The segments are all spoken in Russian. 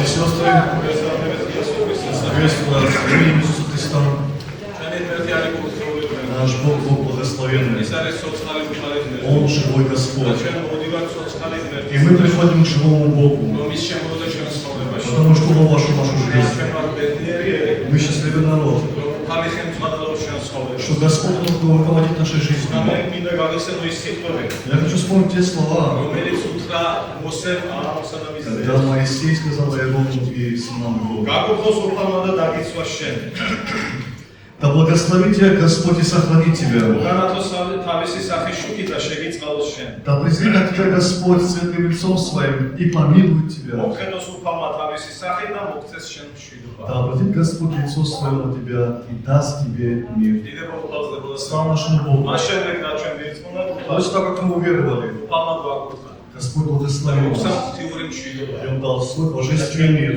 и сестры, приветствую вас в имени Иисуса Христа. Наш Бог, Бог благословенный. Он живой Господь. И мы приходим к живому Богу, потому что Он вошел в нашу жизнь. Мы счастливый народ, что Господь Он руководит нашей жизнью. Я хочу вспомнить те слова, когда Моисей сказал Аарону и сынам Бога: да благословит тебя Господь и сохранит тебя. Да презрит тебя Господь светлым лицом своим и помилует тебя. Да обратит Господь лицо свое на тебя и даст тебе мир. Слава нашему Богу. Точно так, как мы уверовали, Господь благословил нас. И Он дал свой божественный мир.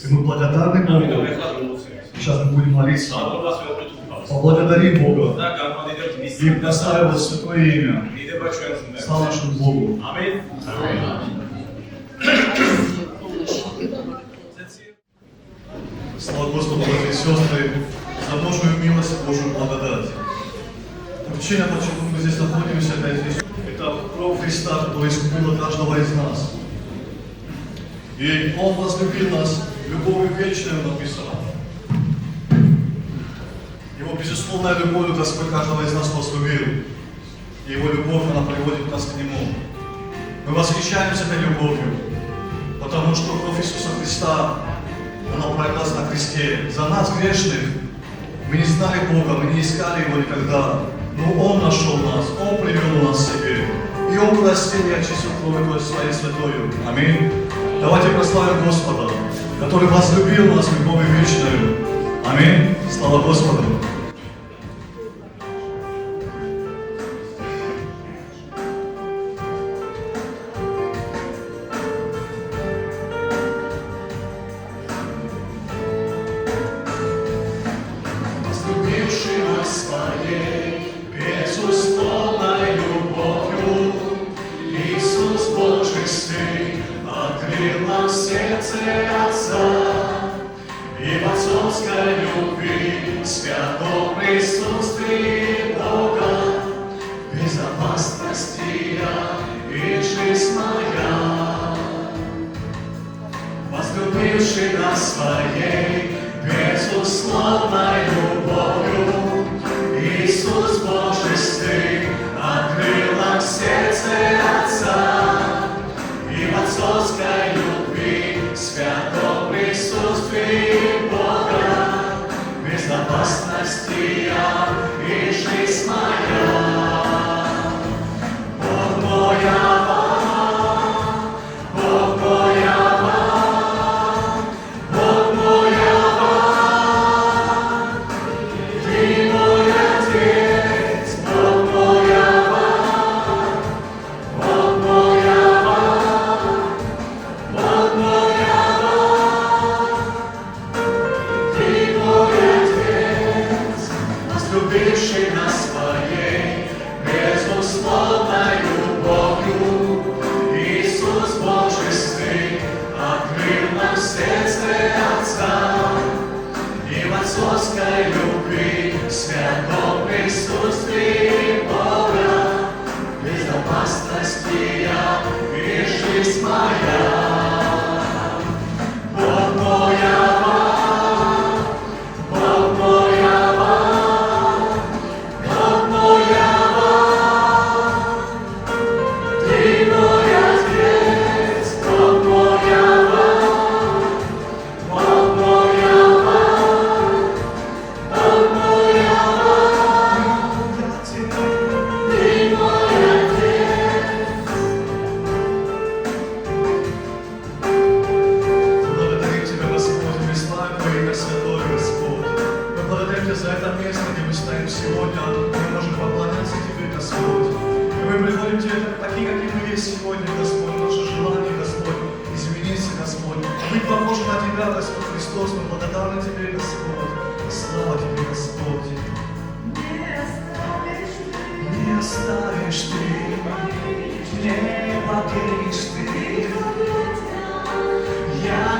И мы благодарны Богу. Сейчас мы будем молиться. Поблагодари Бога и прославим святое имя. Слава нашему Богу. Аминь. Слава Господу, братья и сестры, за Божию милость и Божию благодать. Причина, почему мы здесь находимся, это кровь Христа, которая искупила каждого из нас. И Он возлюбил нас любовью вечную, написано. Его безусловная любовь Господь каждого из нас возлюбил. И Его любовь, она приводит нас к Нему. Мы восхищаемся этой любовью, потому что кровь Иисуса Христа, она пролилась на кресте. За нас, грешных, мы не знали Бога, мы не искали Его никогда. Но Он нашел нас, Он привел нас к себе. И Он простил и очистил кровью Своей святою. Аминь. Давайте прославим Господа, который возлюбил нас любовью вечною. Аминь. Слава Господу. Возлюбивший нас Своей безусловной любовью, Иисус Божий Сын открыл нам сердце Отца. И в отцовской любви, святом присутствии Бога, безопасности я и жизнь моя. Возлюбивший нас Своей безусловной любовью, Иисус Божий Сын открыл нам сердце Отца. И в отцовской любви, святом присутствии Бога, безопасности я и жизнь моя. Бог мой Авва, Бог мой Авва, Бог мой Авва, Ты мой Отец, Бог мой Авва, Бог мой Авва, Бог мой Авва, Ты мой Отец, возлюбивший нас Своей безусловной любовью, Иисус Божий Сын открыл нам сердце Отца. И в отцовской любви, святом присутствии Бога, безопасности я и жизнь моя. Бог мой Авва, Бог мой Авва, Бог мой Авва, Ты мой Отец, Бог мой Авва, Бог мой Авва, Бог мой Авва, Ты мой Отец. Благодарим Тебя, Господь, мы славим Твое имя святое, Господь. Мы благодарим Тебя за это место, где мы стоим сегодня, мы можем поклоняться Тебе, Господь. И мы приходим к Тебе такие, какие мы есть сегодня, Господь. Наше желание, Господь, измениться, Господь. Быть похожим на Тебя, Господь Христос. Мы благодарны Тебе, Господь. Слава Тебе, Господь. Не оставишь Ты, не покинешь Ты. Я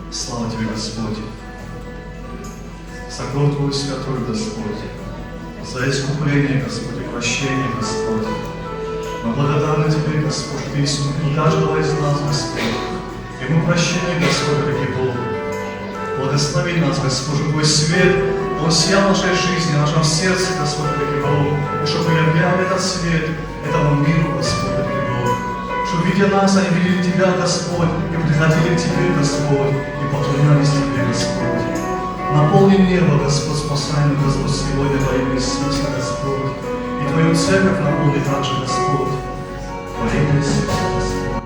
Слава Тебе, Господь, за кровь Твою святую, Господь, за искупление, Господь, и прощение, Господь. Мы благодарны Тебе, Господь, Ты искупил каждого из нас, Господь. И мы прощаем, Господь, дорогой Бог. Благослови нас, Господь, Твой свет, Он сиял в нашей жизни, в нашем сердце, Господь, дорогой Бог. И чтобы являл этот свет этому миру, Господь, дорогой Бог. Чтобы, видя нас, они видели Тебя, Господь, и приходили к Тебе, Господь, и поклонялись Тебе, Господь. Наполни небо, Господь, спасаемый, Господь, сегодня во имя Иисуса, Господь. И Твою церковь наполни также, Господь, во имя Иисуса, Господь.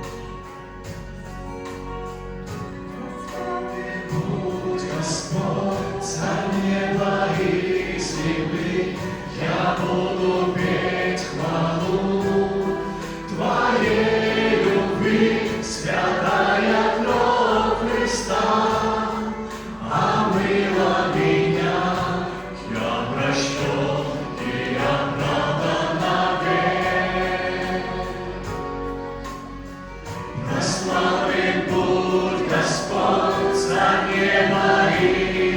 Будь Господь, царь неба и земли, я буду петь хвалу Твоей любви, святая кровь Христа. Омыла меня, я прощен и оправдан навек. Прославлен будь Господь, царь неба и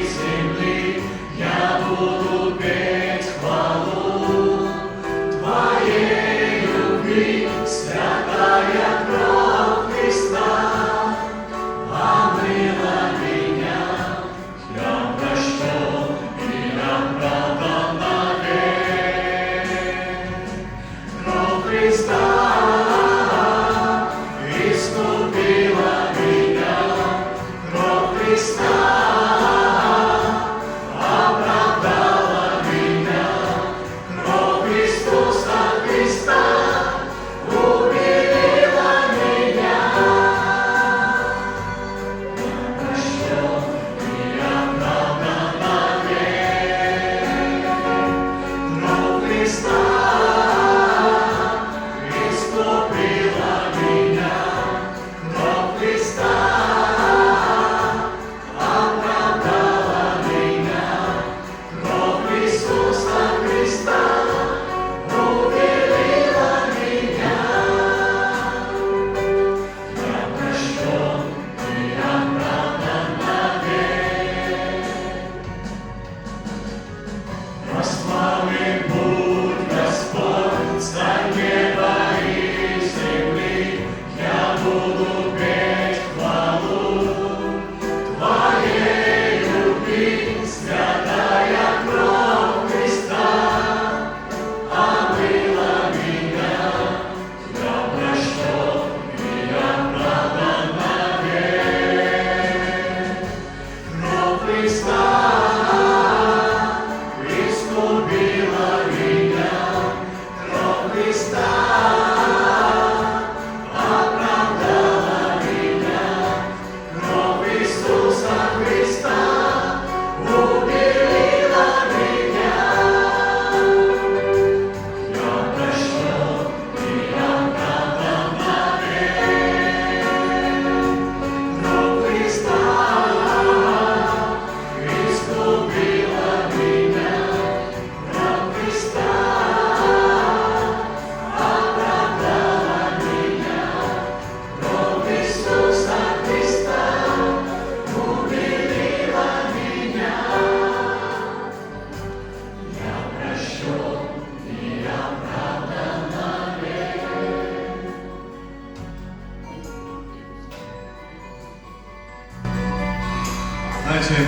земли, я буду петь хвалу Твоей любви, святая кровь Христа. Омыла меня, я прощен и оправдан навек. Кровь Христа искупила меня, кровь Христа оправдала меня, кровь Иисуса Христа убедила меня.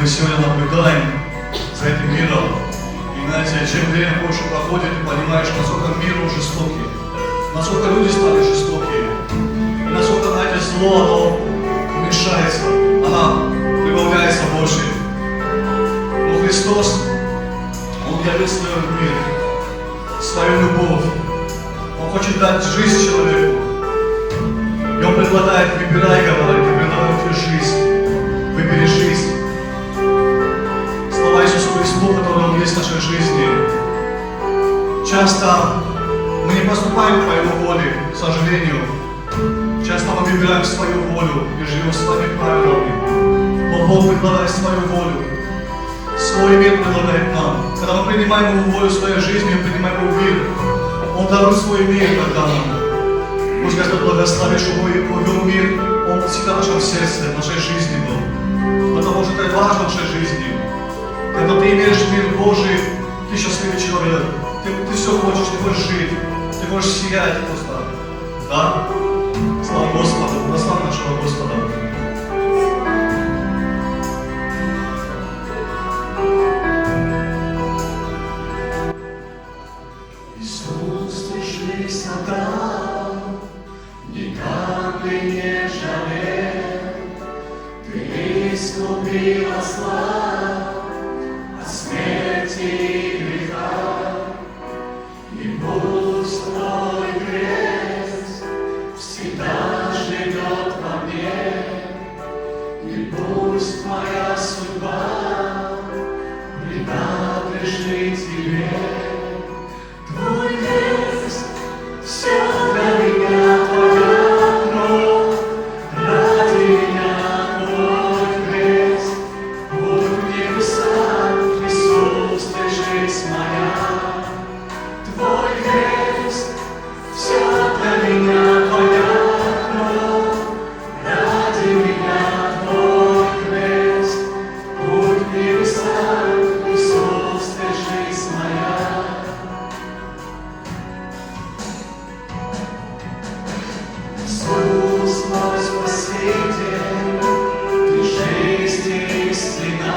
мы сегодня наблюдаем за этим миром. И знаете, чем время больше проходит, ты понимаешь, насколько мир уже жестокий, насколько люди стали жестокие, и насколько, знаете, зло, оно уменьшается, оно прибавляется больше. Но Христос, Он явил свой мир, свою любовь. Он хочет дать жизнь человеку. И Он предлагает: выбирай, говорит, я предлагаю тебе жизнь. Выбери жизнь. Слава Иисусу Христу, который Он есть в нашей жизни. Часто мы не поступаем по Его воле, к сожалению. Часто мы выбираем свою волю и живем своими правилами. Но Бог предлагает свою волю. Свой мир предлагает нам. Когда мы принимаем Его волю в своей жизни, мы принимаем Его мир. Он дарует свой мир тогда нам. Пусть Господь благословит, чтобы Его мир, Он всегда в нашем сердце, в нашей жизни был. Потому что это важно в нашей жизни. Когда ты имеешь мир Божий, ты счастливый человек. Ты все хочешь, ты хочешь жить, ты хочешь сиять просто. Да? Слава Господу, прославь нашего Господа. Иисус, ты жизнь отдал, ни капли не жалел. Ты искупила зла от смерти и греха. И пусть твой крест всегда живет во мне. И пусть моя судьба принадлежит тебе. Твой крест, все для меня, твоя кровь, ради меня твой крест. Будь в небесах, Иисус, ты жизнь моя. Твой крест, все для меня, твоя кровь, ради меня твой крест. Будь в небесах, Иисус, ты жизнь моя. Иисус, мой Спаситель, ты жизнь и истина,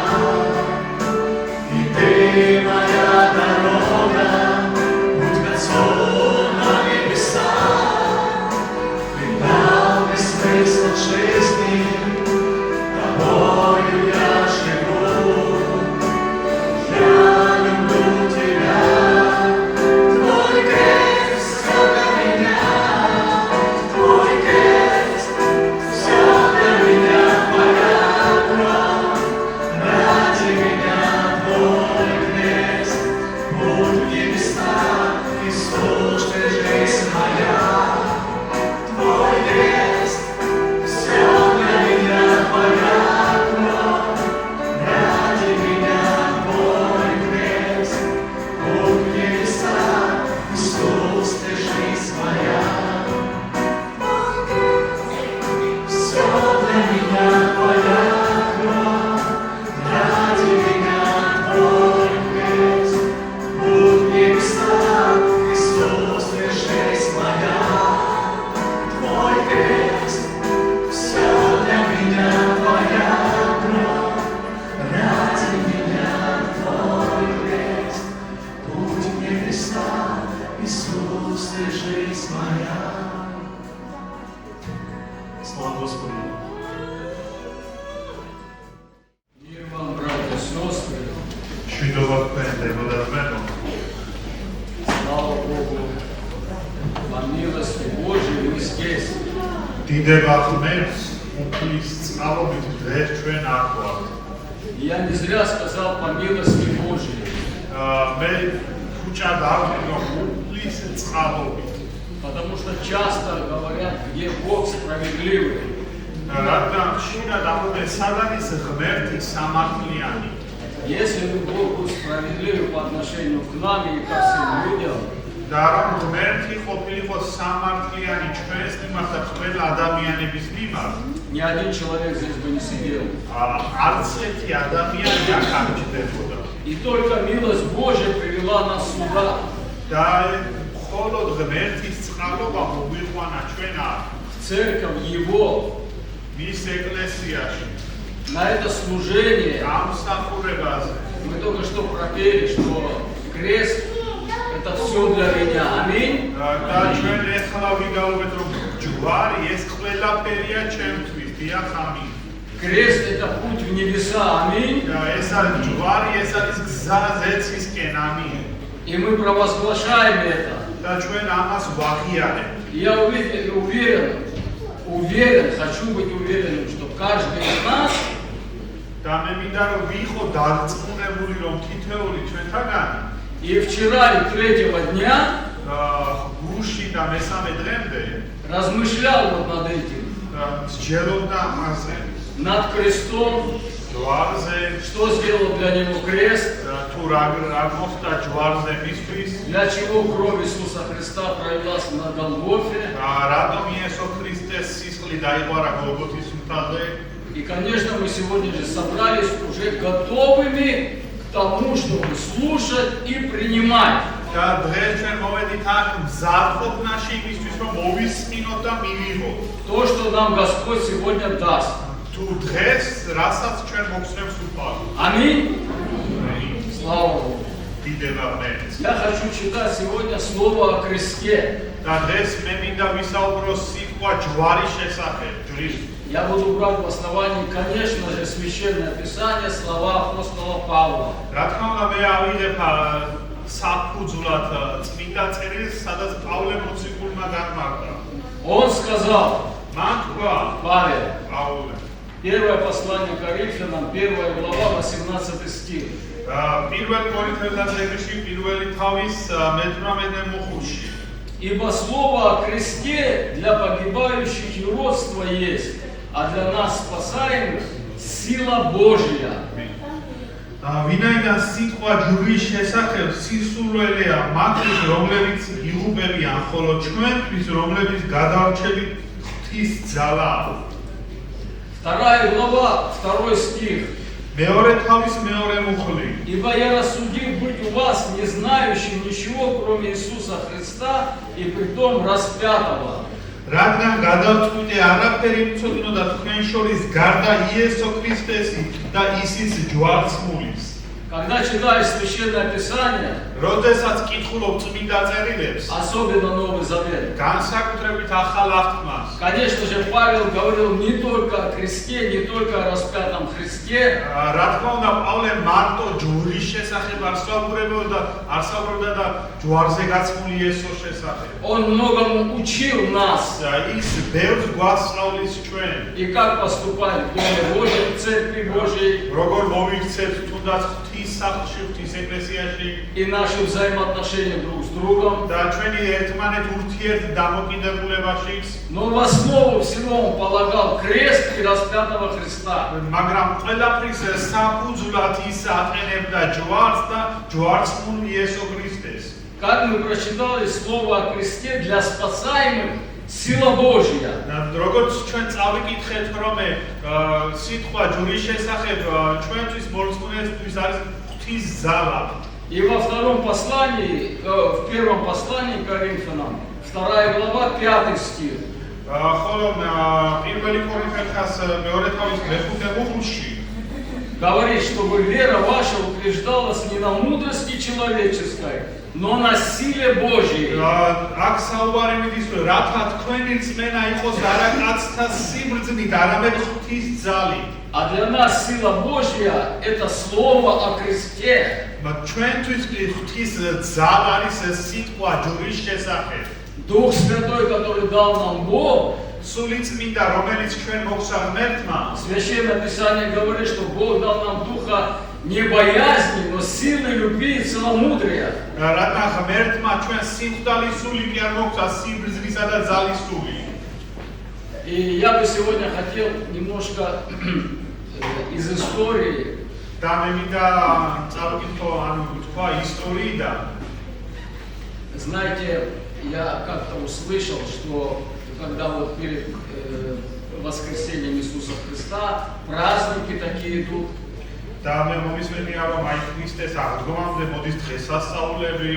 и ты моя дорога, путь к Отцу на небеса. Ты дал мне смысл жизни, тобою я живу. Я люблю тебя, твой крест, все для меня. Твой крест, все для меня, твоя кровь, ради меня твой крест. Будь в небесах, Иисус, ты жизнь моя. Твой крест, все для меня, твоя кровь, ради меня твой крест. Будь в небесах, Иисус, ты жизнь моя. Все для меня твоя кровь, ради меня твой крест. Будь в небесах, Иисус, ты жизнь моя. Твой крест, все для меня твоя кровь, ради меня твой крест. Будь в небесах, Иисус, ты жизнь моя. Слава Господу. Мир вам, братья и сестры, მშვიდობა თქვენ და ძმებო. слава Богу, по милости Божьей мы здесь. დიდება ღმერთს უფლის წყალობით დღეს ჩვენ აქ ვართ. И я не зря сказал по милости Божьей, მე ხუჭა დავყვი რომ უფლის წყალობით. потому что часто говорят, где Бог справедливый. რადგან ხშირად ამბობენ საგანი ღმერთი სამართლიანი. Если бы Бог был справедливый по отношению к нам и ко всем людям, და რომ ღმერთი ყოფილიყო სამართლიანი ჩვენს მიმართ ყველა ადამიანების მიმართ, ни один человек здесь бы не сидел. არც ერთი ადამიანი აქ არ ჩნდებოდა. И только милость Божья привела нас сюда. და მხოლოდ ღმერთის წყალობა მოგვიყვანა ჩვენ აქ. Церковь Его, მის ეკლესიაში. На это служение ამ მსახურებაზე. мы только что пропели, что крест это все для меня. Аминь. და ჩვენ ეხლა ვიგავებთ რომ ჯვარი ეს ყველაფერია ჩემთვის. დიახ, ამინ. Крест это путь в небеса. Аминь. და ეს არის ჯვარი, ეს არის გზა ზეცისკენ. ამინ. И мы провозглашаем это. და ჩვენ ამას ვაღიარებთ. Я уверен, хочу быть уверенным, что каждый из нас და მე მინდა რომ ვიყო დარწმუნებული რომ თითოეული ჩვენთაგანი и вчера, и третьего дня გუში და მესამე დღემდე размышлял вот над этим, მსჯელობდა ამაზე, над крестом, ჯვარზე, что сделал для него крест, თუ რა მოხდა ჯვარზე მისთვის, для чего кровь Иисуса Христа пролилась на Голгофе. რატომ იესო ქრისტეს სისხლი დაიღვარა გოლგოთის მთაზე. И, конечно, мы сегодня же собрались уже готовыми к тому, чтобы слушать и принимать. და დღეს ჩვენ მოვედით აქ მზადყოფნაში იმისთვის რომ მოვისმინოთ და მივიღოთ. То, что нам Господь сегодня даст. თუ დღეს რასაც ჩვენ მოგცემს უფალი. Аминь. Слава Богу. დიდება ღმერთს. Я хочу читать сегодня слово о кресте. და დღეს მე მინდა ვისაუბრო სიტყვა ჯვარის შესახებ, ჯვრის. Я буду брать в основании, конечно же, Священное Писание, слова апостола Павла. რა თქმა უნდა მე ავიღებ საფუძვლად წმინდა წერილს, სადაც პავლე მოციქულმა განმარტა. Он сказал, მან თქვა Павел, პავლე, первое послание Коринфянам, 1 глава, 18 стих. პირველ კორინთელთა წიგნში პირველი თავის მე-18 მოხუცი. Ибо слово о кресте для погибающих юродство есть, а для нас спасаемых сила Божья. ვინაიდან სიტყვა ჯვრის შესახებ სისულელეა მათთვის, რომლებიც იღუპებიან, ხოლო ჩვენთვის, რომლებიც გადარჩებით ღვთის ძალა. 2 глава, 2 стих. მეორე თავის მეორე მუხლი. Ибо я рассудил быть у вас, не знающим ничего, кроме Иисуса Христа, и притом распятого. რადგან გადავწყვიტე არაფერი მცოდნოდა თქვენ შორის გარდა იესო ქრისტესი და ისიც ჯვარცმულის. Когда читаешь Священное Писание, როდესაც კითხულობ წმინდა წერილებს, особенно Новый Завет, განსაკუთრებით ახალ აღთქმას, конечно же, Павел говорил не только о кресте, не только о распятом Христе, რა თქმა უნდა პავლე მარტო ჯვრის შესახებ არსაუბრებდა და ჯვარზე გაცმული იესოს შესახებ. он многому учил нас, ის ბევრს გვასწავლის ჩვენ, и как поступать в Доме Божьем, в Церкви Божьей, როგორ მოვიქცევთ თუნდაც ღვთის სახლში, ღვთის ეკლესიაში и наши взаимоотношения друг с другом. და ჩვენი ერთმანეთ ურთიერთ დამოკიდებულებაშიც. Но в основу всего он полагал крест и распятого Христа. მაგრამ ყველაფრის საფუძვლად ის აყენებდა ჯვარს და ჯვარცმულ იესო ქრისტეს. Как мы прочитали слово о кресте для спасаемых, сила Божья. როგორც ჩვენ წავიკითხეთ, რომ სიტყვა ჯვრის შესახებ ჩვენთვის მორწმუნეებისთვის არის ღვთის ზალა. И во втором послании, в первом послании к Коринфянам, 2 глава, 5 стих. ხოლო პირველი კორინთელთა მეორე თავის მე-5 მუხლში Говорит, чтобы вера ваша утверждалась не на мудрости человеческой, но на силе Божьей. აქ საუბარი მიდის, რომ რათა თქვენი რწმენა იყოს არა კაცთა სიბრძნით, არამედ ღვთის ძალით. А для нас сила Божья – это слово о кресте. ჩვენთვის ღვთის ძალა არის სიტყვა ჯვრის შესახებ. Дух Святой, который дал нам Бог, სული წმინდა, რომელიც ჩვენ მოგცა ღმერთმა, Священное Писание говорит, что Бог дал нам духа не боязни, но силы любви и целомудрия. რათა ღმერთმა ჩვენ სიმხდალის სული კი არ მოგცა, სიბრძნისა და ძალის სული. И я бы сегодня хотел немножко из истории. და მე მინდა წავიკითხო, ანუ თქვა ისტორიიდან. Знаете, я как-то услышал, что когда вот перед воскресением Иисуса Христа праздники такие идут, და მე მომისმენია, რომ აი ქრისტეს აღდგომამდე მოდის დღესასწაულები.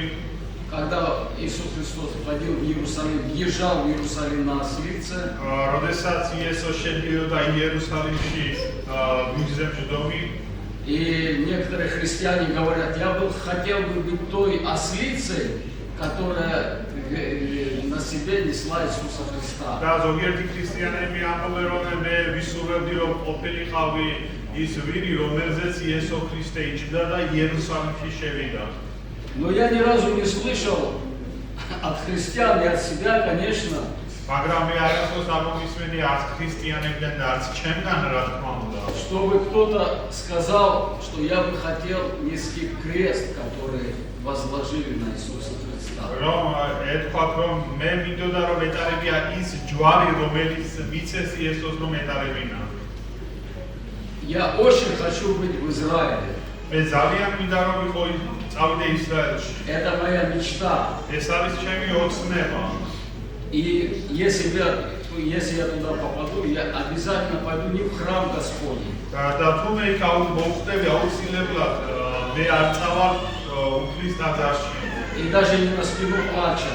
когда Иисус Христос входил в Иерусалим, въезжал в Иерусалим на ослице, როდესაც იესო შედიოდა იერუსალიმში მიგზებში დომი и некоторые христиане говорят, я бы хотел бы быть той ослицей, которая на себе несла Иисуса Христа. და ზოგიერთი ქრისტიანები ამბობენ რომ მე ვისურვებდი რომ ყოფილიყავი ის ვირი რომელზეც იესო ქრისტე იჯდა და იერუსალიმში შევიდა. Но я ни разу не слышал от христиан и от себя, конечно, მაგრამ მე არასდროს არ მომისმენი არც ქრისტიანებიდან და არც ჩემგან რა თქმა უნდა чтобы кто-то сказал, что я бы хотел нести крест, который возложили на Иисуса Христа. რომ ეთქვათ რომ მე მინდოდა რომ ეტარებია ის ჯვარი რომელიც მიცეს იესოს რომ ეტარებინა. Я очень хочу быть в Израиле. მე ძალიან მინდა რომ ვიყო წავიდე ისრაელში. Это моя мечта. ეს არის ჩემი ოცნება. И если я туда попаду, я обязательно пойду не в храм Господень. და თუ მე იქ მოვხდები აუცილებლად მე არ წავალ უფლის ტაძარში И даже не на спину плача.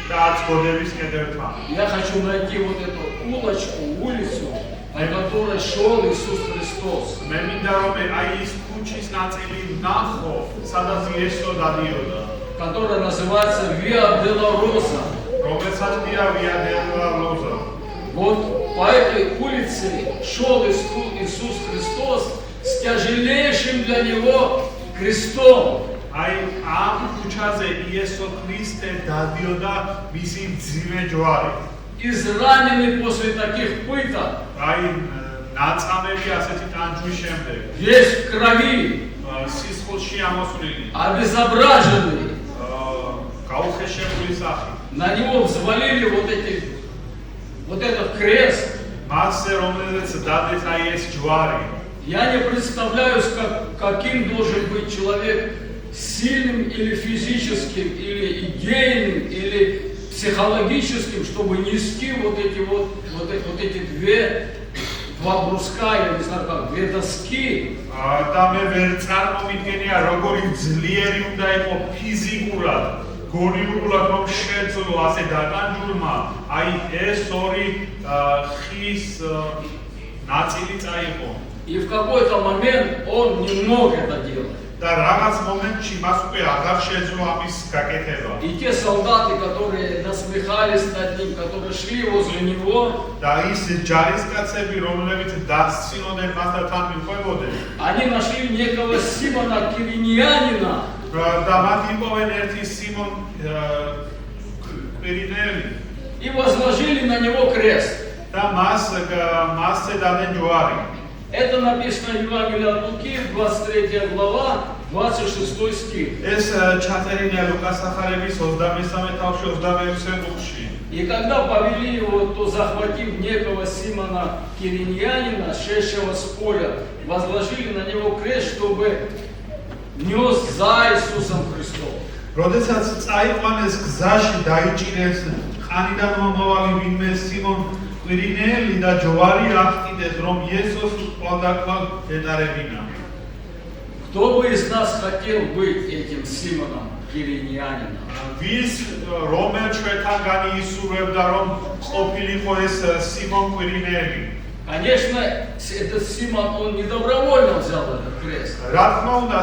და არც გოდების კედელთან. Я хочу найти вот эту улочку, улицу, по которой шел Иисус Христос. მე მინდა რომ აი ის ქუჩის ნაწილი ვნახო, სადაც იესო დადიოდა. Которая называется Виа Долороса. რომელსაც დია ვია დელოროზა. Вот по этой улице шел Иисус Христос с тяжелейшим для него крестом. აი ამ ქუჩაზე იესო ქრისტე დადიოდა მისი მძიმე ჯვარი. Израненный после таких пыток, აი ნაწამები ასეთი ტანჯვის შემდეგ. весь в крови, სისხლში ამოსვლილი. обезображенный. გაუხეშებული სახით. На него взвалили вот этот крест. მასზე რომელზეც დადეთ აი ეს ჯვარი. Я не представляю, каким должен быть человек сильным или физическим, или идейным, или психологическим, чтобы нести вот эти два бруска, я не знаю как, две доски. და მე ვერ წარმომიდგენია როგორი ძლიერი უნდა იყო ფიზიკურად, გონივრულად რომ შეძლო ასე დაკანჯულმა აი ეს ორი ხის ნაწილი წაიყო. И в какой-то момент он не мог это делать. და რაღაც მომენტში მას უკვე აღარ შეძლო ამის გაკეთება. И те солдаты, которые насмехались над ним, которые шли возле него, და ის ჯარისკაცები, რომლებიც დასცინოდნენ მას და თან მიყვებოდნენ, они нашли некого Симона Кириньянина, და მათ იპოვენ ერთი სიმონ კვირინელი и возложили на него крест. და მასზე დადენ ჯვარი. Это написано в Евангелии от Луки, 23 глава, 26 стих. ეს ჩაწერილია ლუკას სახარების 23 თავში 21 წუთში. И когда повели его, то захватив некого Симона Кириньянина, шедшего с поля, возложили на него крест, чтобы нес за Иисусом Христом. როდესაც წაიყვანეს გზაში დაიჭირეს ყანიდან მომავალი ვინმე სიმონ კვირინელი და ჯვარი აღტყიდეს რომ იესოს ყვალდაკვალ ეტარებინა. Кто бы из нас хотел быть этим Симоном Кириньянином? ვის რომელ ჩვენთანგანი ისურვებდა რომ ყოფილიყო ეს სიმონ კვირინელი? Конечно, этот Симон, он не добровольно взял этот крест. რა თქმა უნდა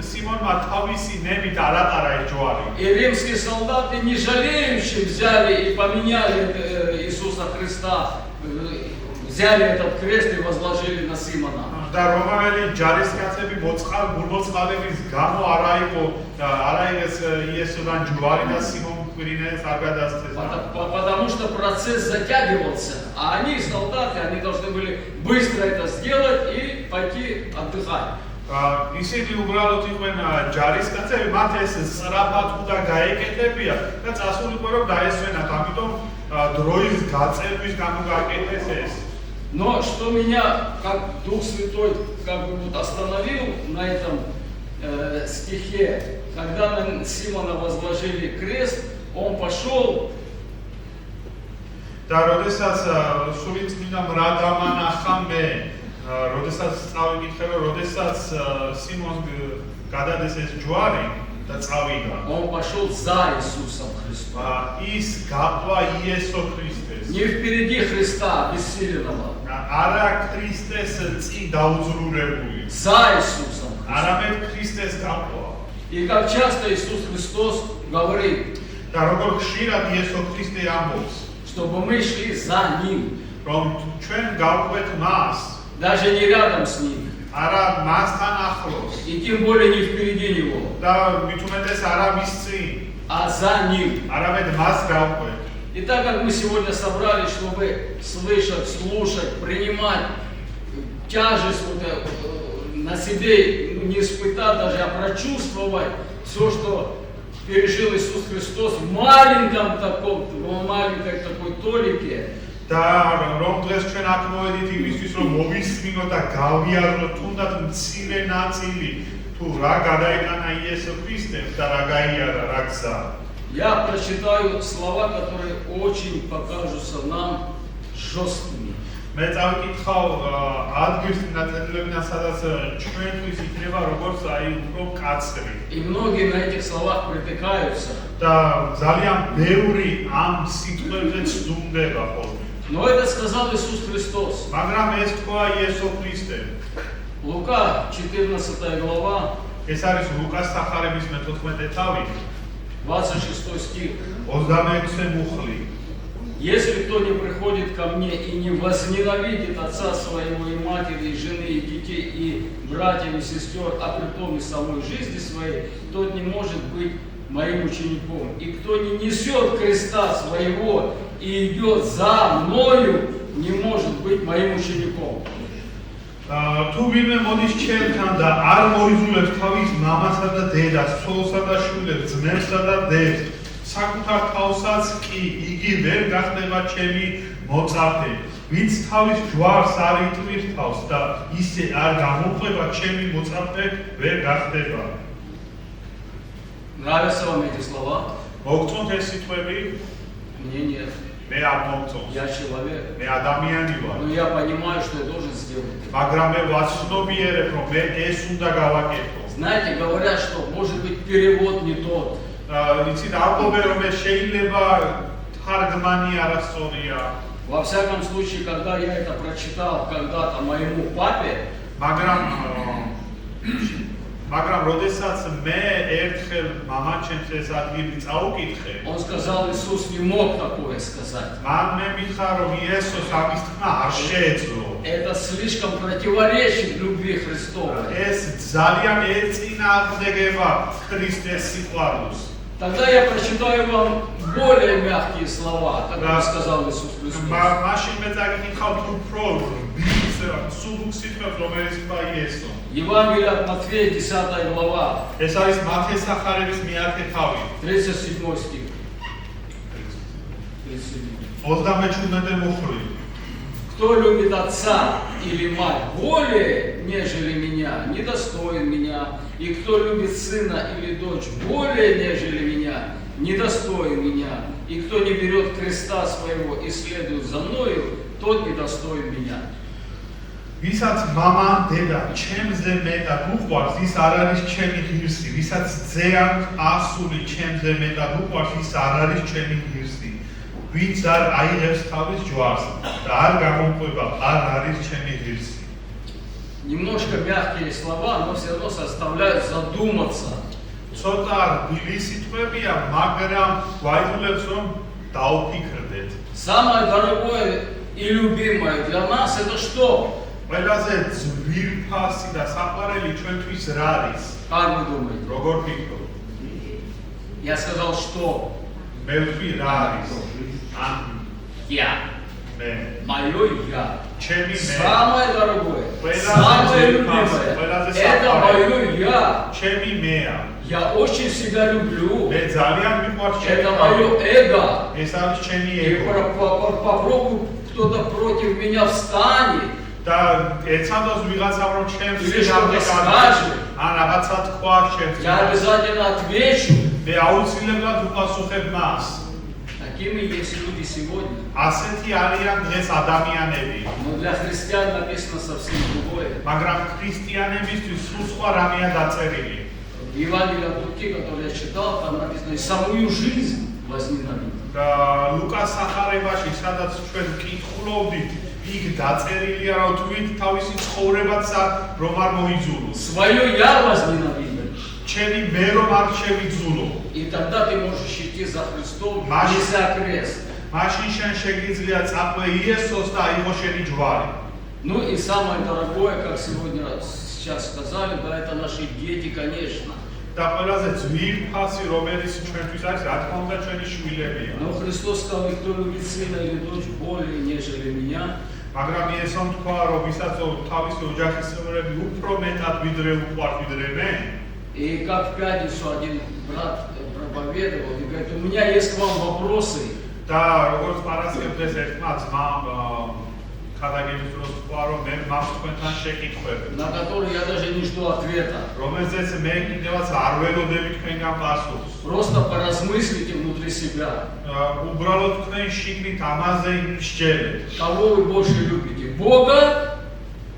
სიმონმა თავისი ნებით არ ატარა ეს ჯვარი. И римские солдаты, не жалеющие, взяли и поменяли Иисуса Христа, взяли этот крест и возложили на Симона. და რომაელი ჯარისკაცები გულმოწყალების გამო არაიღეს იესოდან ჯვარი და სიმონ კვირინელს არ გადასცეს. Потому что процесс затягивался, а они, солдаты, они должны были быстро это сделать и пойти отдыхать. ისინი უბრალოდ იყვნენ ჯარისკაცები, მათ ეს სწრაფად უნდა გაეკეთებია და წასულიყო რომ დაესვენათ, ამიტომ დროის გაწერვის გამო გააკეთეს ეს. Но что меня, как Дух Святой, как бы вот остановил на этом стихе, когда на Симона возложили крест, он пошел. და როდესაც სულიც მინდა რა დამანახა მე, როდესაც წავიკითხე რომ როდესაც სიმონს გადადეს ეს ჯვარი, და წავიდა. Он пошел за Иисусом Христом. ის გაყვა იესო ქრისტეს. Не впереди Христа, обессиленного. არა ქრისტეს წინ დაუძრურებული. За Иисусом. არამედ ქრისტეს გაყვა. И как часто Иисус Христос говорит, და როგორ ხშირად იესო ქრისტე ამბობს, чтобы мы шли за Ним, რომ ჩვენ გავყვეთ მას, даже не рядом с Ним, არა მასთან ახლოს и тем более не впереди Него, და მით უმეტეს არა მის წინ, а за Ним. არამედ მას გავყვეთ. И так как мы сегодня собрались, чтобы слышать, слушать, принимать тяжесть вот на себе, не испытать даже, а прочувствовать все, что пережил Иисус Христос в маленьком таком, в маленькой такой толике. და რომ დღეს ჩვენ აქ მოვედით იმისთვის, რომ მოვისმინოთ და გავიაზროთ თუნდაც მცირე ნაწილი თუ რა გადაიტანა იესო ქრისტემ და რა გაიარა რა გზა. Я прочитаю слова, которые очень покажутся нам жесткими. მე წავიკითხავ ადგილს ნაწილები, სადაც ჩვენთვის იქნება როგორც აი უფრო კაცრი. И многие на этих словах притыкаются. და ძალიან ბევრი ამ სიტყვებზე ცდუმდება ხოლმე. Но это сказал Иисус Христос. მაგრამ ეს თქვა იესო ქრისტემ. Лука, 14 глава, ეს არის ლუკას სახარების მე-14 თავი, 26 стих. 26 მუხლი. Если кто не приходит ко мне и не возненавидит отца своего и матери, и жены, и детей, и братьев, и сестер, а притом и самой жизни своей, тот не может быть моим учеником. И кто не несет креста своего и идет за мною, не может быть моим учеником. თუ ვინმე მოდის ჩემთან და არ მოიძულებს თავის მამასა და დედას, ცოლსა და შვილებს, ძმებსა და დებს, საკუთარ თავსაც კი იგი ვერ გახდება ჩემი მოწაფე. ვინც თავის ჯვარს არ იტვირთავს და ისე არ გამოყვება, ჩემი მოწაფე ვერ გახდება. Нравятся вам эти слова? მოგწონთ ეს სიტყვები? Мне нет. მე არ მომწონს. Я человек. მე ადამიანი ვარ. Но я понимаю, что я должен сделать. მაგრამ მე ვაცნობიერებ, რომ მე ეს უნდა გავაკეთო. Знаете, говорят, что может быть перевод не тот. იცით, ამბობენ, რომ ეს შეიძლება თარგმანი არასწორია. Во всяком случае, когда я это прочитал когда-то моему папе, მაგრამ როდესაც მე ერთხელ მამაჩემს ეს ადგილი წაუკითხე, он сказал, Иисус не мог такое сказать. მან მე მითხრა, რომ იესოს ამის თქმა არ შეეძლო. Это слишком противоречит любви Христовой. ეს ძალიან ეწინააღმდეგება ქრისტეს სიყვარულს. Тогда я прочитаю вам более мягкие слова, которые сказал Иисус Христос. მაშინ მე წაგიკითხავ თუ უფრო სულუк სიტყვებს, რომელიც თქვა იესო. Евангелие от Матфея, 10 глава, ეს არის მათეს სახარების მე-10 თავი. 37 стих. 37. 37 მუხლი. Кто любит отца или мать более, нежели меня, недостоин меня. И кто любит сына или дочь более, нежели меня, недостоин меня. И кто не берет креста своего и следует за мною, тот недостоин меня. ვისაც мама, დედა ჩემზე მეტად უყვარს, ის არ არის ჩემი ღირსი. ვისაც ძე აქვს ასული ჩემზე მეტად უყვარს, ის არ არის ჩემი ღირსი. ვინც არ აიღებს თავის ჯვარს და არ გამომყვება, არ არის ჩემი ღირსი. Немножко мягкие слова, но все равно заставляют задуматься. ცოტა რბილი სიტყვებია, მაგრამ გვაიძულებს რომ დაუფიქრდეთ. Самое дорогое и любимое для нас это что? ყველაზე ძვირფასი და საყვარელი ჩვენთვის რა არის? Как вы думаете? როგორ ფიქრობ? Я сказал, что? მე ვთქვი რა არის? Я. მე. Мое я. ჩემი მე. Самое дорогое, Ყველაზე самое ძვირფასი, любимое. ყველაზე Это საყვარელი. мое я. ჩემი მეა. Я очень себя люблю. მე ძალიან მიყვარს ჩემი. Это мое эго. ეს არის ჩემი И ეგო. попробуй кто-то против меня встанет. და ეცადოს ვიღაცამ რომ ჩემს Или что-то скажет. ან რაღაცა თქვა ჩემს. Я обязательно отвечу. მე აუცილებლად უპასუხებ მას. Такими есть люди сегодня. ასეთი არიან დღეს ადამიანები. Но для христиан написано совсем другое. მაგრამ ქრისტიანებისთვის სულ სხვა რამეა დაწერილი. Евангелие от Луки, которое я читал, там написано, и самую жизнь возненавидел. და ლუკას სახარებაში, სადაც ჩვენ ვკითხულობდით, იქ დაწერილია, რომ თვით თავისი ცხოვრებაც რომ არ მოიძულო. Свое я возненавидел. ჩემი მე რომ არ შევიძულო. И тогда ты можешь идти за Христом, Маш- не за крест. მაშინ შენ შეგიძლია წაყვე იესოს და აიღო შენი ჯვარი. Ну и самое дорогое, как сегодня сейчас сказали, да, это наши дети, конечно. და ყველაზე ძვირფასი, რომელიც ჩვენთვის არის, რა თქმა უნდა, ჩვენი შვილებია. Но Христос сказал, кто любит сына или дочь более, нежели меня, მაგრამ იესომ თქვა, რომ ვისაც თავისი ოჯახის წევრები უფრო მეტად ვიდრე უყვართ ვიდრე მე, и как в пятницу один брат проповедовал, и говорит, у меня есть к вам вопросы, და როგორც პარასკევდეს ერთმა ძმამ ქადაგების დროს თქვა, რომ მე მაქვს თქვენთან შეკითხვები, на которые я даже не жду ответа. რომელზეც მე კიდევაც არ ველოდები თქვენგან პასუხს. Просто поразмыслите внутри себя, უბრალოდ თქვენ შიგნით ამაზე იმსჯელეთ. кого вы больше любите, Бога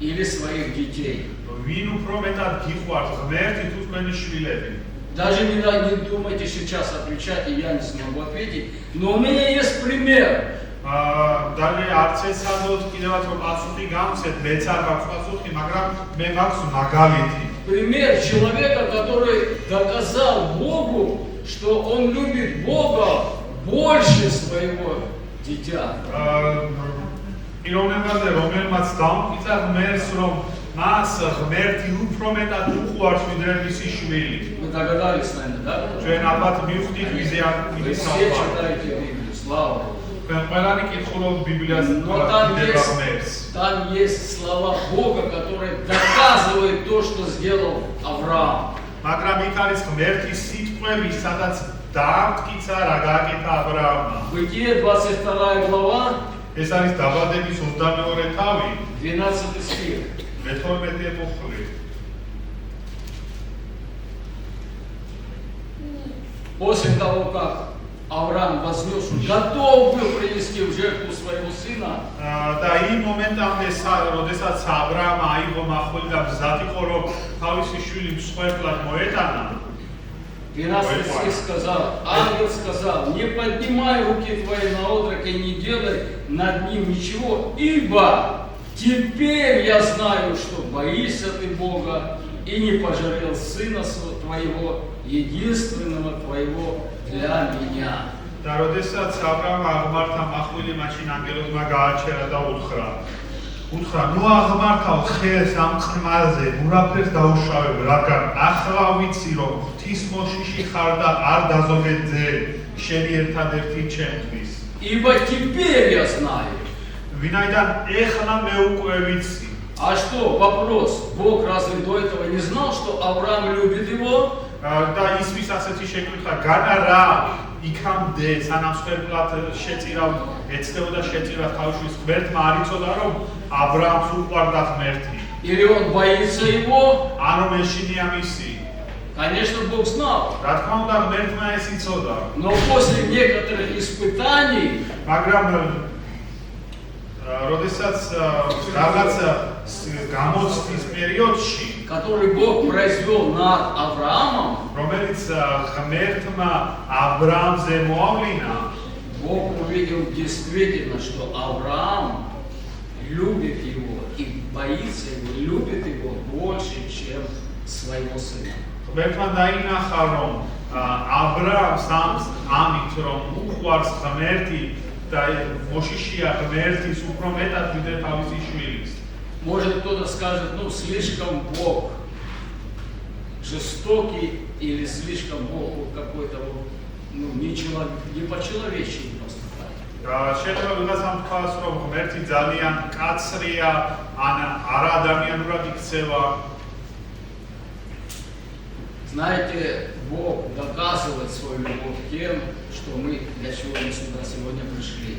или своих детей. ვინ უფრო მეტად გიყვართ, ღმერთი თუ თქვენი შვილები? Даже не думайте сейчас отвечать, и я не смогу ответить, но у меня есть пример. დალი არც ეცადოთ კიდევაც რომ პასუხი გამცეთ, მეც არ მაქვს პასუხი, მაგრამ მე მაქვს მაგალითი. Пример человека, который доказал Богу, что он любит Бога больше своего дитя. პიროვნებაზე რომელმაც დამკვიცა ღმერთს, რომ მას ღმერთი უფრო მეტად უყვარს ვიდრე მისი შვილი. Вы догадались, наверное, да? ჩვენ ალბათ მივხვდით ვიზე არ Вы ვიზე все საუბარი. читаете Библию, слава Богу. ჩვენ ყველანი კითხულობთ ბიბლიას Но და там დიდება ღმერთს. там есть слова Бога, которые доказывают то, что сделал Авраам. მაგრამ იქ არის ღმერთის სიტყვები, სადაც დაამტკიცა რა გააკეთა აბრაამმა. Бытие 22 глава, ეს არის დაბადების 22 თავი, 12 стих. მე-12 მუხლი. После того, как Авраам вознес, готов был принести в жертву своего сына, და იმ მომენტამდე, როდესაც აბრაამ აიღო მახვილი და მზად იყო, რომ თავისი შვილი მსხვერპლად მოეტანა, 12 стих сказал, ангел сказал, не поднимай руки твои на отрок и не делай над ним ничего, ибо теперь я знаю, что боишься ты Бога и не пожалел сына твоего, единственного твоего для меня. და როდესაც აბრაამ აღმართა მახვილი, მაშინ ანგელოზმა გააჩერა და უთხრა, ნუ აღმართავ ხელს ამ ყმაზე, ურაფერს დაუშავებ, რადგან ახლა ვიცი, რომ ღვთის მოშიში ხარ და არ დაზოგეძე შენი ერთადერთი ჩემთვის. Ибо теперь я знаю. ვინაიდან ეხლა მე უკვე ვიცი. А что, вопрос, Бог разве до этого не знал, что Авраам любит его? და ისვის ასეთი შეკვითხა, განა რა იქამდე სანამ მსხვერპლად შეწირავ, ეცდებოდა შეწირავ თავშვის ღმერთმა არ იცოდა, რომ აბრაამს უყვარდა ღმერთი. Или он боится его? ანუ მეშინია მისი. Конечно, Бог знал. რა თქმა უნდა ღმერთმა ეს იცოდა. Но после некоторых испытаний, მაგრამ როდესაც რაღაცა გამოცდის პერიოდში, который Бог произвел над Авраамом, რომელიც ღმერთმა აბრაამზე მოავლინა, Бог увидел действительно, что Авраам любит его и боится его, любит его больше, чем своего сына. ღმერთმა დაინახა, რომ აბრაამს ამით რომ უყვარს ღმერთი და მოშიშია ღმერთის უფრო მეტად ვიდრე თავისი შვილის. Может, кто-то скажет, ну, слишком Бог жестокий или слишком Бог вот какой-то вот, ну, не по-человечески просто так. შეიძლება ვიღაცამ თქვას, რომ ღმერთი ძალიან კაცრია, ან არაადამიანურად იქცევა. Знаете, Бог доказывает свою любовь тем, что мы для чего мы сюда сегодня пришли.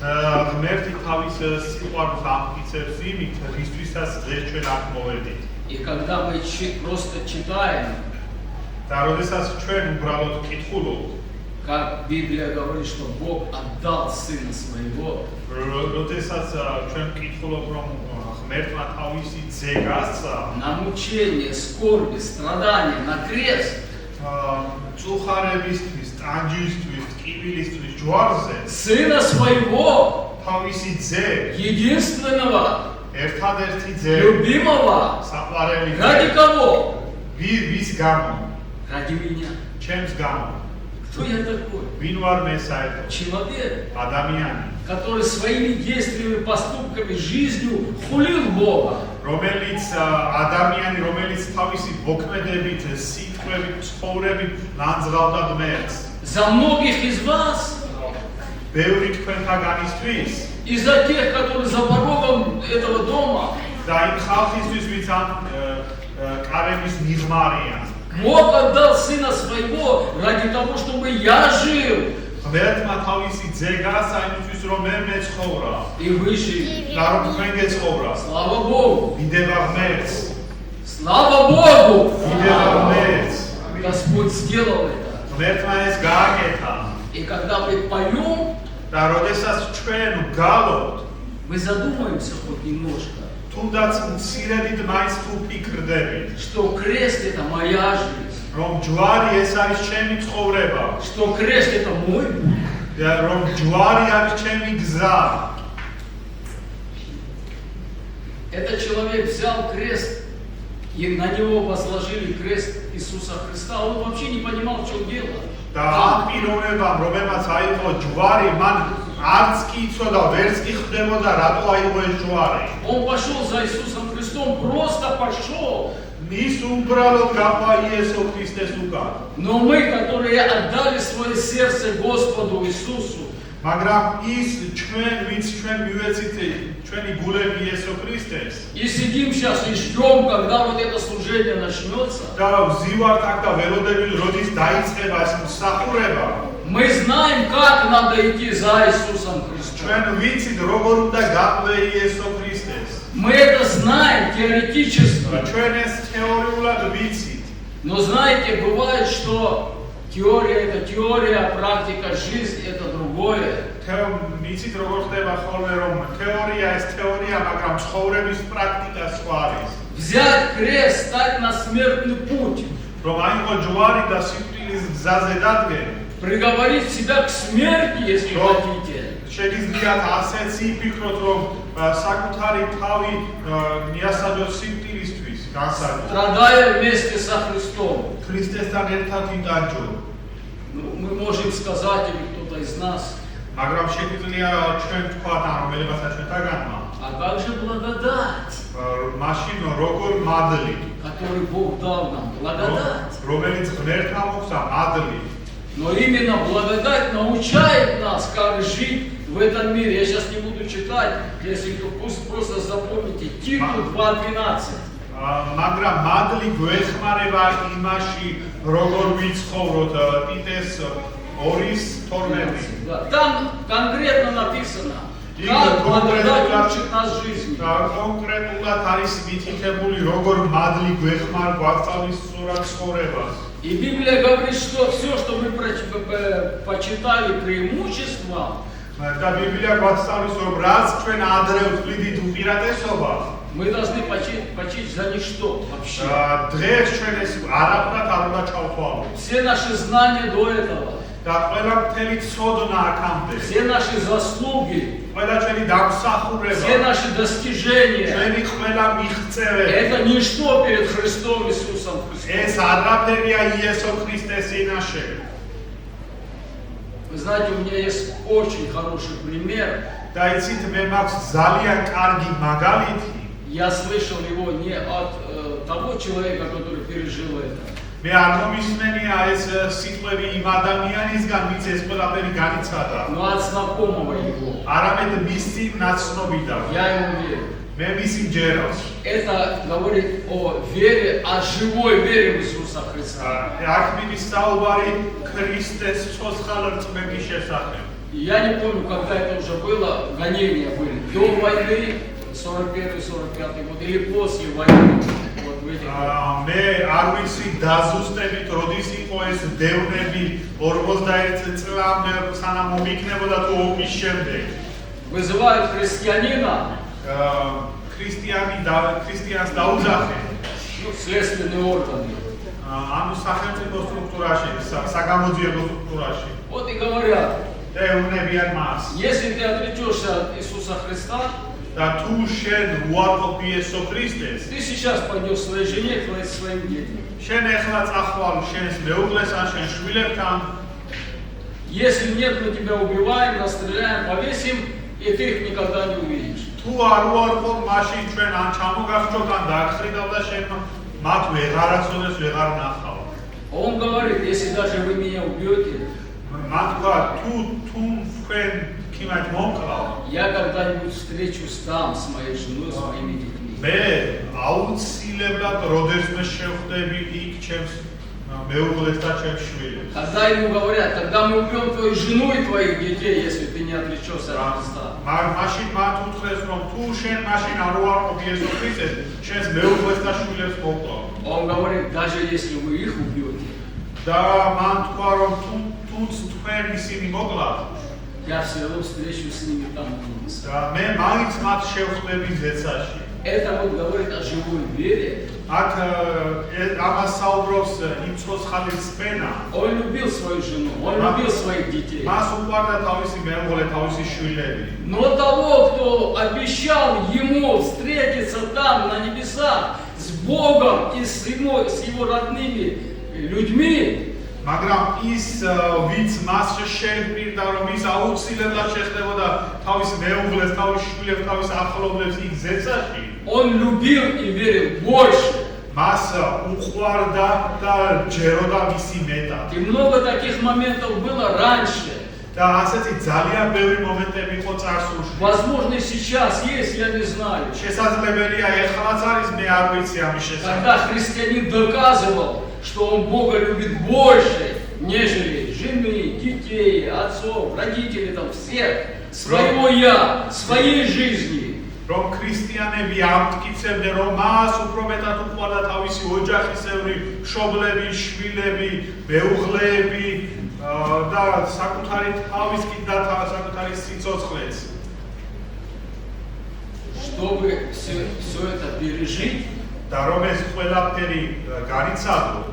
ღმერთი თავის სიყვარულს ამტკიცებს იმით, რისთვისაც დღეს ჩვენ აქ მოვედით. И когда мы просто читаем, და როდესაც ჩვენ უბრალოდ კითხულობთ, как Библия говорит, что Бог отдал Сына Своего. როდესაც ჩვენ ვკითხულობ, რომ ღმერთმა თავისი ძე გასცა, На мучение, скорби, страдания, на крест. წუხარებისთვის, ტანჯისთვის, ტკივილისთვის ჯვარზე Сына Своего, თავისი ძე, единственного, ერთადერთი ძე, любимого. საყვარელი Ради ძე, кого? ვის გამო? Ради меня. ჩემს გამო. Кто я такой? ვინ ვარ მე საერთოდ? Человек, ადამიანი, который своими действиями, поступками, жизнью хулил Бога. რომელიც ადამიანი, რომელიც თავისი მოქმედებით, სიტყვებით, ცხოვრებით ლანძღავდა ღმერთს. За многих из вас, ბევრი თქვენთაგანისთვის из-за тех, которые за порогом этого дома, და იმ ხალხისთვის, ვინც ამ კარების მიღმარია. Бог отдал Сына Своего ради того, чтобы я жил, ღმერთმა თავისი ძე გასცა იმისთვის, რომ მე მეცხოვრა и вы жили. და რომ თქვენ გეცხოვრა. Слава Богу! მიდება ღმერთს, Слава Богу! მიდება ღმერთს. Господь сделал это. ღმერთმა ეს გააკეთა И когда мы поем, და როდესაც ჩვენ გალობთ, мы задумаемся хоть немножко, თუნდაც მცირედით მაინც თუ ფიქრდებით, что крест – это моя жизнь, რომ ჯვარი ეს არის ჩემი ცხოვრება, что крест – это мой путь. და რომ ჯვარი არის ჩემი გზა. Этот человек взял крест, и на него возложили крест Иисуса Христа. Он вообще не понимал, в чем дело. და ამ პიროვნებამ, რომელმაც აიღო ჯვარი, მან არც კი იცოდა, ვერც კი ხვდებოდა, რატო აიღო ეს ჯვარი. Он пошел за Иисусом Христом, просто пошел. ის უბრალოდ გაყვა იესო ქრისტეს უკან. Но мы, которые отдали свое сердце Господу Иисусу, მაგრამ ის ჩვენ, ვინც ჩვენ მივეცით ჩვენი გულები იესო ქრისტეს и сидим сейчас и ждем, когда вот это служение начнется, და ვზივართ აქ და ველოდები, როდის დაიწყება ეს მსახურება. мы знаем, как надо идти за Иисусом Христом. ჩვენ ვიცით, როგორ უნდა გაყვე იესო ქრისტეს. Мы это знаем теоретически. ჩვენ ეს თეორიულად ვიცით. Но знаете, бывает, что теория – это теория, а практика, жизнь – это другое. ვიცით, როგორ ხდება ხოლმე, რომ თეორია ეს თეორია, მაგრამ ცხოვრების პრაქტიკა სხვა არის. Взять крест, стать на смертный путь, რომ აიღო ჯვარი და სიკვდილის გზაზე დადგენ. приговорить себя к смерти, если хотите. შეგიძლიათ ასეც იფიქროთ, რომ საკუთარი თავი მიასაჯოთ სიკვდილისთვის, განსაჯოთ. Страдая вместе со Христом. ქრისტესთან ერთად იტანჯო. Ну, мы можем сказать, или кто-то из нас, მაგრამ შეგვიძლია ჩვენ თქვათ, ან რომელიღაცა ჩვენთაგანმა, а как же благодать, მაშინ როგორ მადლი, которую Бог дал нам? Благодать. რომელიც ღმერთმა მოხსა მადლი. Но именно благодать научает нас, как жить в этом мире. Я сейчас не буду читать, если кто, пусть просто запомните Титу 2:12. მაგრამ მადლი გვეხმარება იმაში, როგორ ვიცხოვროთ ტიტეს 2:12. Да, там конкретно написано, как благодать учит нас жизни. კონკრეტულად არის მითითებული, როგორ მადლი გვასწავლისწორად ცხოვრებას. И Библия говорит, что все, что мы почитали преимуществом, და ბიბლია გვასწავლის, რომ რაც ჩვენ ადრე ვთვლიდით უპირატესობა, мы должны почить за ничто вообще. დღეს ჩვენ ეს არაფრად არ უნდა ჩავთვალოთ. Все наши знания до этого, და ყველა მთელი ცოდნა აქამდე, все наши заслуги, ყველა ჩვენი დამსახურება, все наши достижения, ჩვენი ყველა მიღწევები, это ничто перед Христом Иисусом Христом. ეს არაფერია იესო ქრისტეს წინაშე. Вы знаете, у меня есть очень хороший пример. და იცით, მე მაქვს ძალიან კარგი მაგალითი. Я слышал его не от того человека, который пережил это, მე არ მომისმენია ეს სიტყვები იმ ადამიანისგან, ვინც ეს ყველაფერი განიცადა, но от знакомого его. არამედ მისი ნაცნობიდან. Я ему верю. მე მისი მჯერავს. Это говорит о вере, о живой вере в Иисуса Христа. აქ მიდის საუბარი ქრისტეს ცოცხალ რწმენის შესახებ. Я не помню, когда это уже было, гонения были, до войны 41-45 год или после войны. Вот в этих годах. მე არ ვიცი დაზუსტებით როდის იყო ეს დევნები 41 წლამდე სანამ მომიქნებოდა თუ ომის შემდეგ. Вызывают христианина, ქრისტიანს დაუძახენ. ну, следственные органы. ანუ სახელმწიფო სტრუქტურაში, საგამოძიებო სტრუქტურაში. Вот и говорят, დევნებიან მას. если ты отречешься от Иисуса Христа, და თუ შენ უარყოფ იესო ქრისტეს, ты сейчас пойдешь к своей жене, к своим детям. შენ ეხლა წახვალ შენს მეუღლეს ან შენ შვილებთან, Если нет, мы тебя убиваем, расстреляем, повесим, и ты их никогда не увидишь. თუ არ უარყოფ, მაშინ ჩვენ ან ჩამოგახჭოთ ან დაახრიდავ და შენ მათ ვეღარაცოდეს, веღარ ნახავ. Он говорит, если даже вы меня убьете, მათ თქვა თუ თქვენ ქიმად მომკლავ, я когда-нибудь встречусь там с моей женой, с моими детьми. მე აუცილებლად როდესმე შევხვდები იქ ჩემს მეუღლეს და ჩემს შვილებს. Когда ему говорят, тогда мы убьем твою жену и твоих детей, если ты не отречешься от Христа. მაშინ მათ უთხრეს რომ თუ შენ მაშინ არ უარყოფ იესო ქრისტეს, შენს მეუღლეს და შვილებს მოკლა. Он говорит, даже если вы их убьете, და მან თქვა რომ თუნდაც თქვენ ისინი მოკლათ, я все равно встречусь с ними там на небесах. და მე მაინც მათ შევხვდები ზეცაში. Это вот говорит о живой вере. აქ ამას საუბრობს იმ ცოცხალის სპენა. Он любил свою жену, он любил своих детей. მას უყვარდა თავისი მეუღლე, თავისი შვილები. Но того, кто обещал ему встретиться там, на небесах, с Богом и с его родными людьми, მაგრამ ის ვინც მას შეერპირდა რომ ის აუცილებლად შეხვდებოდა თავის მეუღლეს, თავის შვილებს, თავის ახლობლებს იქ ზეცაში, он любил и верил больше. მას უყვარდა და ჯეროდა მისი მეტად. И много таких моментов было раньше. და ასეთი ძალიან ბევრი მომენტები იყო წარსულში. Возможно, и сейчас есть, я не знаю. შესაძლებელია ეხლაც არის, მე არ ვიცი ამის შესახებ. Когда христианин доказывал, что он Бога любит больше, нежели жены, детей, отцов, родителей, там всех, своего я, своей жизни. რომ ქრისტიანები ამტკიცებდნენ, რომ მას უფრო მეტად უყვარდა თავისი ოჯახისებრი მშობლები, შვილები, მეუღლეები და საკუთარი თავის კიდე საკუთარი სიცოცხლეც. Чтобы все это пережить და რომ ეს ყველაფერი განიცადო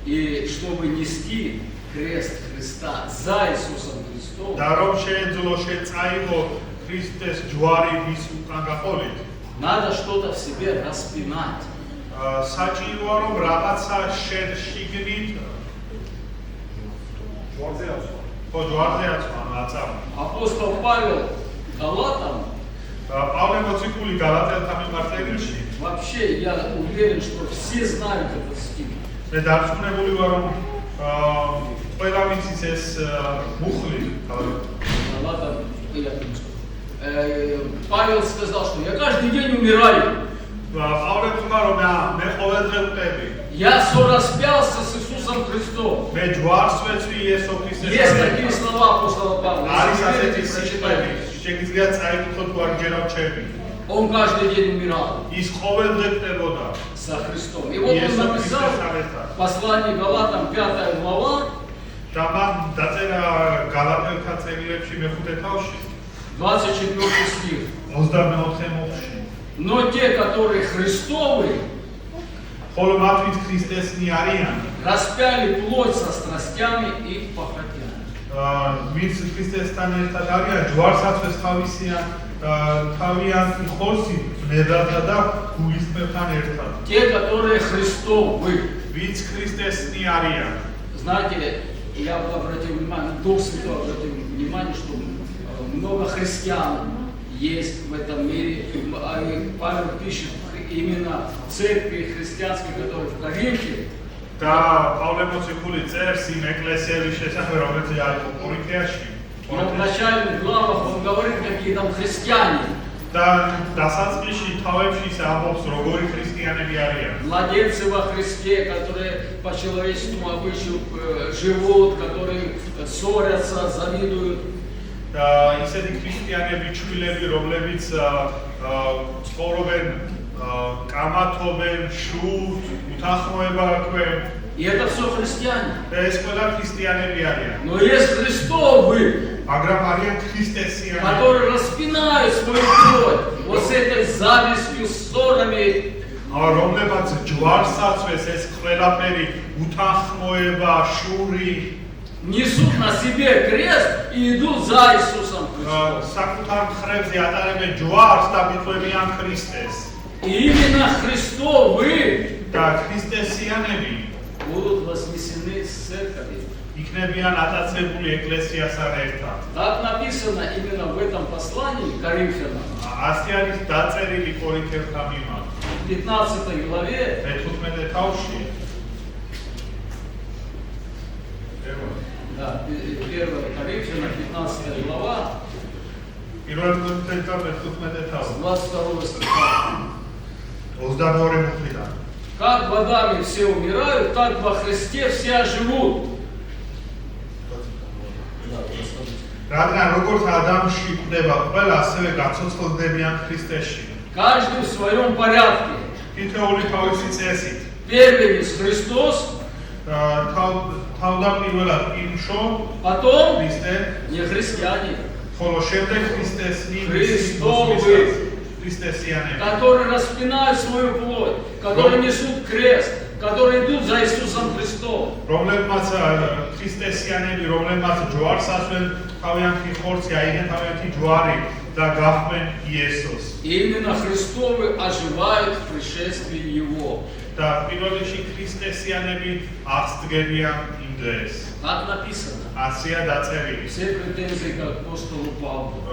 и чтобы нести крест Христа за Иисусом Христом, და რომ შეეძლო შეწაიღო ქრისტეს ჯვარი მის უკან გაყოლით, надо что-то в себе распинать. საჭიროა რომ რაღაცა შენ შიგნით ჯვარზე აცვა აწამ. Апостол Павел Галатам, პავლე მოციქული გალატელთა მიმართ წერილში, вообще я уверен, что все знают этот стих. მე დარწმუნებული ვარ რომ ყველა ვიცის ეს მუხლი. Галатам, я думаю, что Павел сказал, что я каждый день умираю. პავლე თქვა რომ მე ყოველდღე ვტები. Я сораспялся с Иисусом Христом. მე ჯვარს ვეცვი იესო ქრისტეს. Есть такие слова апостола Павла. არის Если ასეთი хотите, სიტყვები, прочитайте. შეგიძლიათ წაიკითხოთ თუ არ გჯერათ ჩემი. Он каждый день умирал ის ყოველდღე ვტებოდა. со Христом. И вот он Иисус написал Христос. послание Галатам, 5 глава, და მან დაწერა გალატელთა წერილებში მეხუთე თავში 24 стих. 24 მოხში. Но те, которые Христовы, ხოლო მათ ვით ქრისტესნი არიან, распяли плоть со страстями и похотями. ვინც ქრისტესთან ერთად არიან, ჯვარსაცვეს თავიანთი ხორცი ნედათა და გულისწყებთან ერთად. Те, которые Христовы. ვინც ქრისტესნი арიან. Знаете, я обратил внимание, Дух Святой обратил внимание, что много христиан есть в этом мире. И Павел пишет именно церкви христианской, которые в Коринфе. და პავლე მოციქული წერს იმ ეკლესიების შესახებ, რომელიც არის კორინთიაში. Но в начальных главах он говорит, какие там христиане. და დასაწყისში თავებში ის ამბობს, როგორი ქრისტიანები არიან. Младенцы во Христе, которые по человеческому обычаю живут, которые ссорятся, завидуют. და ისეთი ქრისტიანები ჩვილები, რომლებიც ცხოვრობენ, კამათობენ, შურთ, უთანხმოება აქვენ. И это все христиане. ეს ყველა ქრისტიანები არიან. Но есть Христовы, მაგრამ არიან ქრისტესიანები, которые распинают свою плоть вот с этой завистью, ссорами. რომლებაც ჯვარს აწვეს ეს ყველაფერი, უთანხმოება, შური, Несут на себе крест и идут за Иисусом Христом. საკუთარ მხრებზე ატარებენ ჯვარს და მიყვებიან ქრისტეს. И именно Христовы და ქრისტესიანები будут вознесены с церковью. იქნებიან ატაცებული ეკლესიასთან ერთად. Так написано именно в этом послании к Коринфянам, ასე არის დაწერილი კორინთელთა მიმართ. в 15 главе, მე-15 თავში. да, 1 Коринфянам, 15 глава, პირველ კორინთელთა მე-15 თავში. 22 стиха. 22 მუხლიდან. Как в Адаме все умирают, так во Христе все живут. რადგან როგორც ადამიანში კვდება ყველა, ასევე გაცოცხლდებიან ქრისტეში. Каждый в своем порядке. თითოეული თავისი წესით. Первенец Христос, თავდაპირველად იმშო потом ქრისტე, не христиане, ხოლო შემდეგ ქრისტეს ქრისტესიანები, которые распинают свою плоть, которые несут крест, которые идут за Иисусом Христом. რომლებმაც ქრისტესიანები, რომლებმაც ჯვარს აწვენ, თავიანთი ხორცი აიღენ თავიანთი ჯვარი და გაჰყვენ იესოს. И именно Христовы оживают в пришествии Его. და პირველ რიგში ქრისტესიანები აღსდგებიან იმ დღეს. Так написано. ასეა დაწერილი. Все претензии к апостолу Павлу.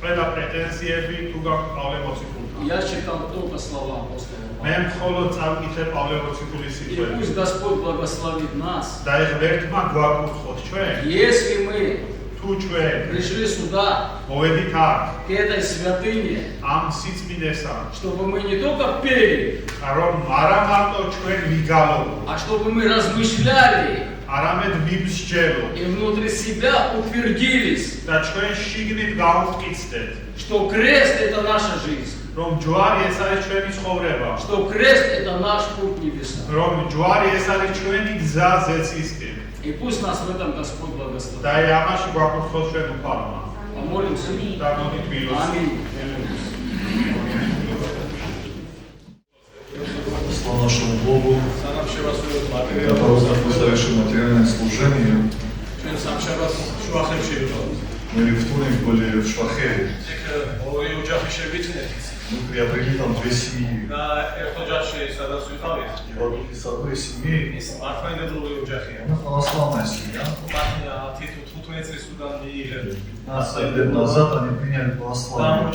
ყველა პრეტენზიები თუ გაქვთ პავლე მოციქულთან. Я читал только слова апостола მე Павла. მხოლოდ წავკითხე პავლე მოციქულის И სიტყვები. пусть Господь благословит нас. და ეხ ვერთმა გვაკურთხოთ ჩვენ, Если мы თუ ჩვენ пришли сюда, მოვედით აქ, к этой святыне, ამ სიწმინდესთან, чтобы мы не только пели, რომ არა მარტო ჩვენ ვიგალოთ, а чтобы мы размышляли არამედ ვიმსჯელოთ и внутри себя утвердились, და ჩვენ შიგნით გავუყიცდეთ, что крест – это наша жизнь, რომ ჯვარი ეს არის ჩვენი ცხოვრება, что крест – это наш путь небеса. რომ ჯვარი ეს არის ჩვენი გზა ზეცისკენ. И пусть нас в этом Господь благословит. და ამაში გვაკურთხოთ ჩვენ უფალმა. Помолимся. და მოდით ვილოს. Аминь. Слава нашему Богу, который совершил материальное служение. Мы в вторник были в Швахе. Мы приобрели там 2 семьи. И вот из одной семьи, она православная семья. 15 лет назад они приняли православие.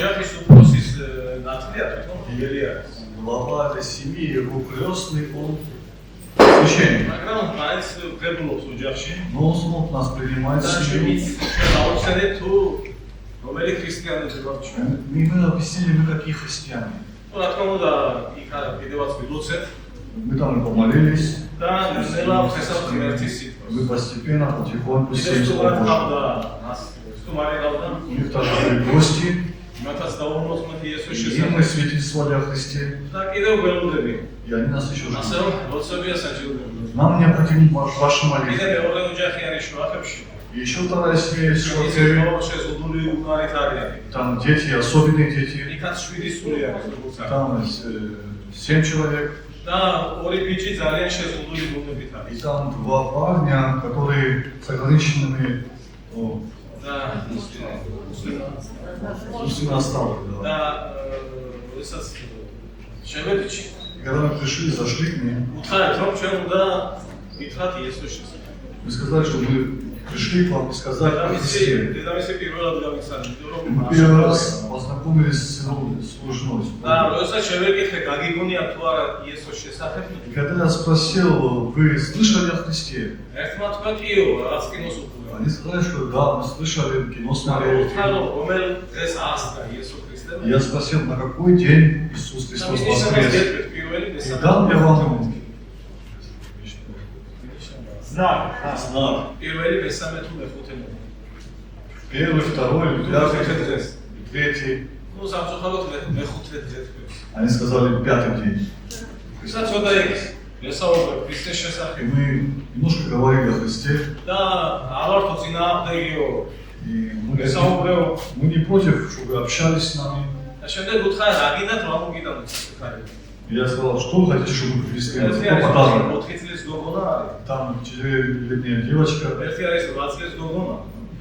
Глава этой семьи, его крестный, он священник. Но он смог нас принимать в семью. Мы объяснили, мы какие христиане. Мы там и помолились. Мы постепенно, потихоньку сели с Богом. У них также были гости. И им мы свидетельствовали о Христе. И они нас еще ждут. Нам необходима ваша молитва. И еще вторая семья есть в Швахе. Там дети, особенные дети. Там 7 человек. И там 2 парня, которые с ограниченными умственными оставками. Да. И когда мы пришли, зашли к ним, мы сказали, что мы пришли к вам и сказали о Христе. Мы первый раз познакомились с его женой. И когда я спросил, вы слышали о Христе? Они сказали, что да, мы слышали, кино смотрели. Я спросил, на какой день Иисус Христос воскрес? И дал мне вам знак. Первый, второй, третий. ну სამწუხაროდ მეხუთე დღე თქვენს. Они сказали пятый день. ვისაც ცოტა იქ ესაუბრებ ქრისტეს И შესახებ мы немножко говорили о Христе. და ალართო წინააღმდეგიო И ესაუბრეო мы не против, чтобы общались с нами. და შემდეგ უთხრა რა გინდათ რა მოგიტანოთ საკითხი. И я сказал, что вы хотите, чтобы мы привезли? ერთი Кто არის подарок? 4 წლის გოგონა არის. Там 4-летняя девочка, ერთი არის 8 წლის გოგონა.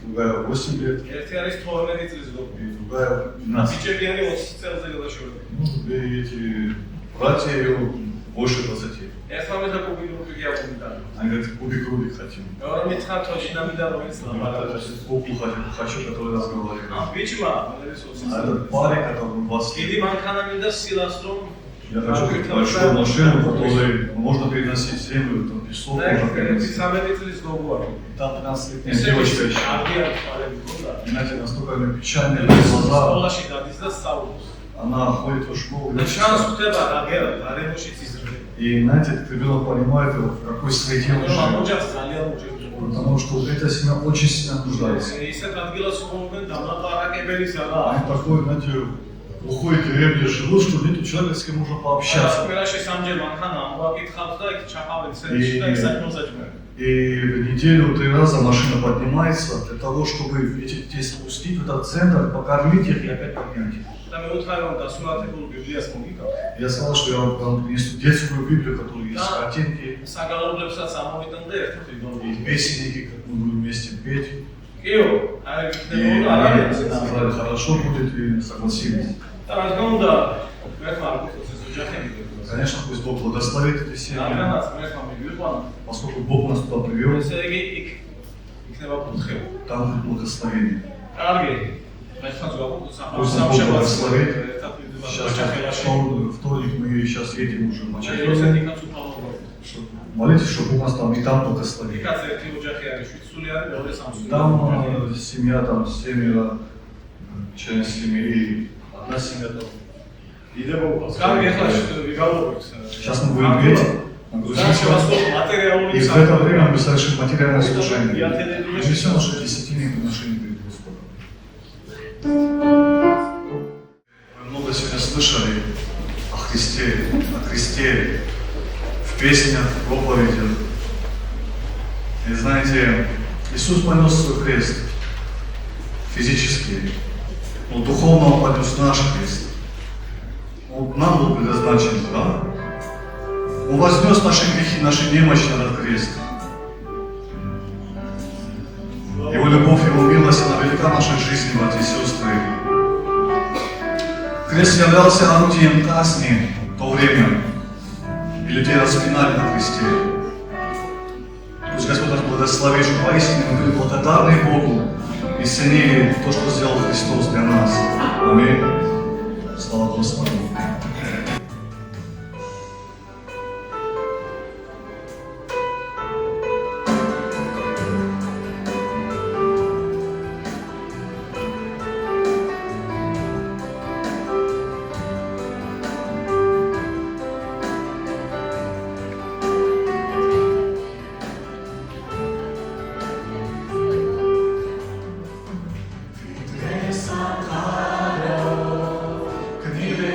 другая 8 лет, ერთი არის 12 წლის გოგონა. и другая 12. ბიჭები არის 20 წელზე გადაშორებული. Ну, и эти братья ее больше 20. ერთმა მეთა კუბიკი გიაყუნდა. Они говорят, кубик хотим. მეორე მითხრა თოჯი намიდა რომელიც ლაპარაკობს. Куклу хочу, который разговаривает. ამ ბიჭმა რომელიც А 20 этот парень, который 20 დიდი лет, მანქანა მინდა სილას რომ я хочу большую машину, в которой можно переносить землю, там песок можно переносить. 13 წლის გოგო არის. Там 15-летняя девочка еще. აღიარ ფარები გონდა. Знаете, настолько у нее печальные глаза. სკოლაში გადის და სწავლობს. Она ходит в школу. და შანს ხვდება რა გერა, გარემოში იზრდება. И знаете, этот ребенок понимает, в какой среде он რომ живет. ოჯახს ძალიან უჭირდება. Потому что эта семья очень сильно нуждается. ისეთ ადგილას ცხოვრობენ დამლაპარაკებელი საღა. Они такой, знаете, глухой деревне живут, что нету человека, с кем можно пообщаться. კვირაში სამჯერ მანქანა მოაკითხავთ და იქ ჩაყავენ ცერში და იქ საქმეობსაჯმენ. И в неделю 3 раза машина поднимается для того, чтобы этих детей спустить в этот центр, покормить их и опять поднять их. და მე უთხრა რომ დასურათებულ ბიბლიას მოგიკავ. Я сказал, что я вам принесу детскую Библию, в которой есть картинки, საგალობლებსაც ამოვიტან და ერთად и ვიდოდი. песенники, как мы будем вместе петь. კიო, აი И იქნებოდა они არის. сказали, хорошо будет, и согласились. და რა თქმა უნდა, მერტმა არ გიხოს ეს ოჯახები. Конечно, пусть Бог благословит эти семьи, რადგანაც მერტმა მივიყვანა, поскольку Бог нас туда привел, ესე იგი იქ იქნება კუთხე. там будет благословение. კარგი. მერტმა ზოგადად Пусть нас Бог სამშაბათს благословит. ერთად ვიდება Сейчас ოჯახებაში. вторник мы сейчас едем уже в აი Мачедонию. ესეთი კაცუფალობა. Молитесь, чтобы Бог нас там и там благословил. იქაც ერთი ოჯახი არის, 7 სული არის, მეორე 3 სული. Там семья, там 7 член семьи, и одна семья там. იდება უკავს. კარგი, ახლა ვიგავლობთ. Сейчас мы будем петь, нагрузимся. მატერიალური И в это время мы совершим материальное служение. Мы несем наши десятины приношения перед Господом. Вы много сегодня слышали о Христе, в песнях, в проповедях. И знаете, Иисус понес свой крест физически, но духовно Он понес наш крест. Он нам был предназначен, да? Он вознес наши грехи, наши немощи на этот крест. Его любовь, Его милость, она велика в нашей жизни, братья и сестры. Крест являлся орудием казни в то время, и людей распинали на кресте. Пусть Господь нас благословит, что поистине мы были благодарны Богу и ценили то, что сделал Христос для нас. Аминь. Слава Господу. Книга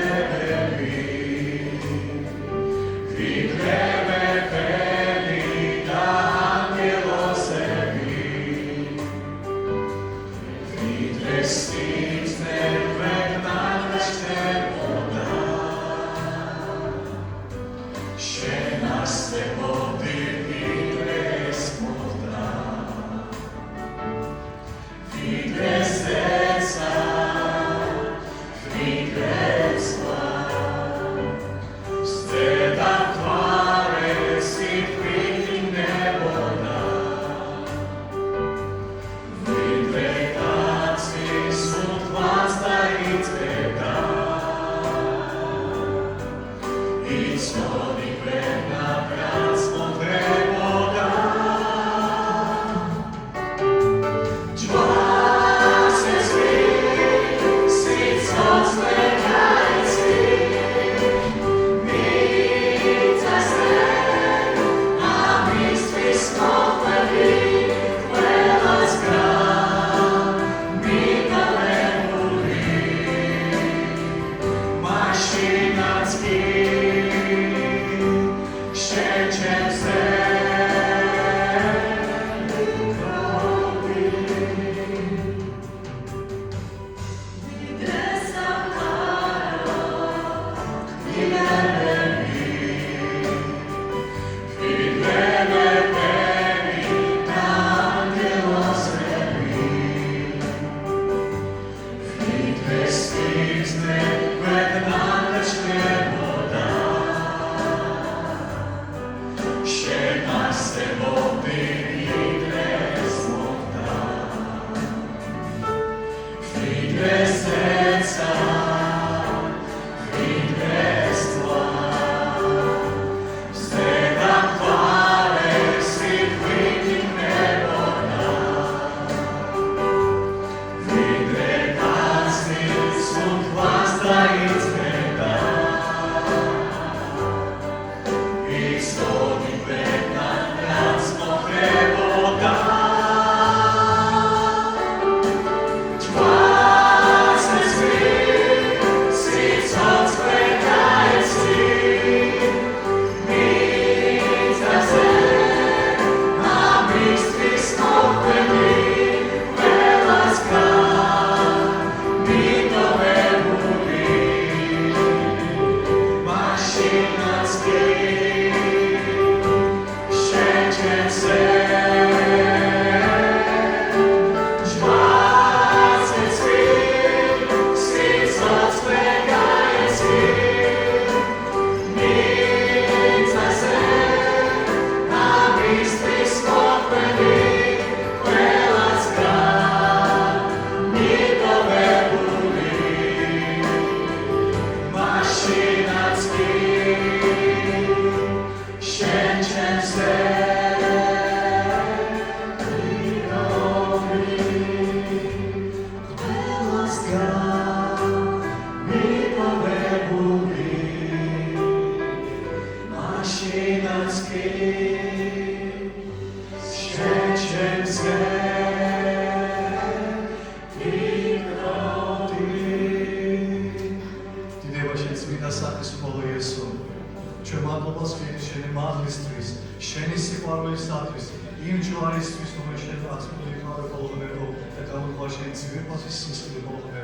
შენი სიყვარულისათვის, იმ ჯვარისთვის, რომელიც შენ აწმული ხარ ბოლომდე და გამოყვა შენი ძვირფასი სისხლი ბოლომდე.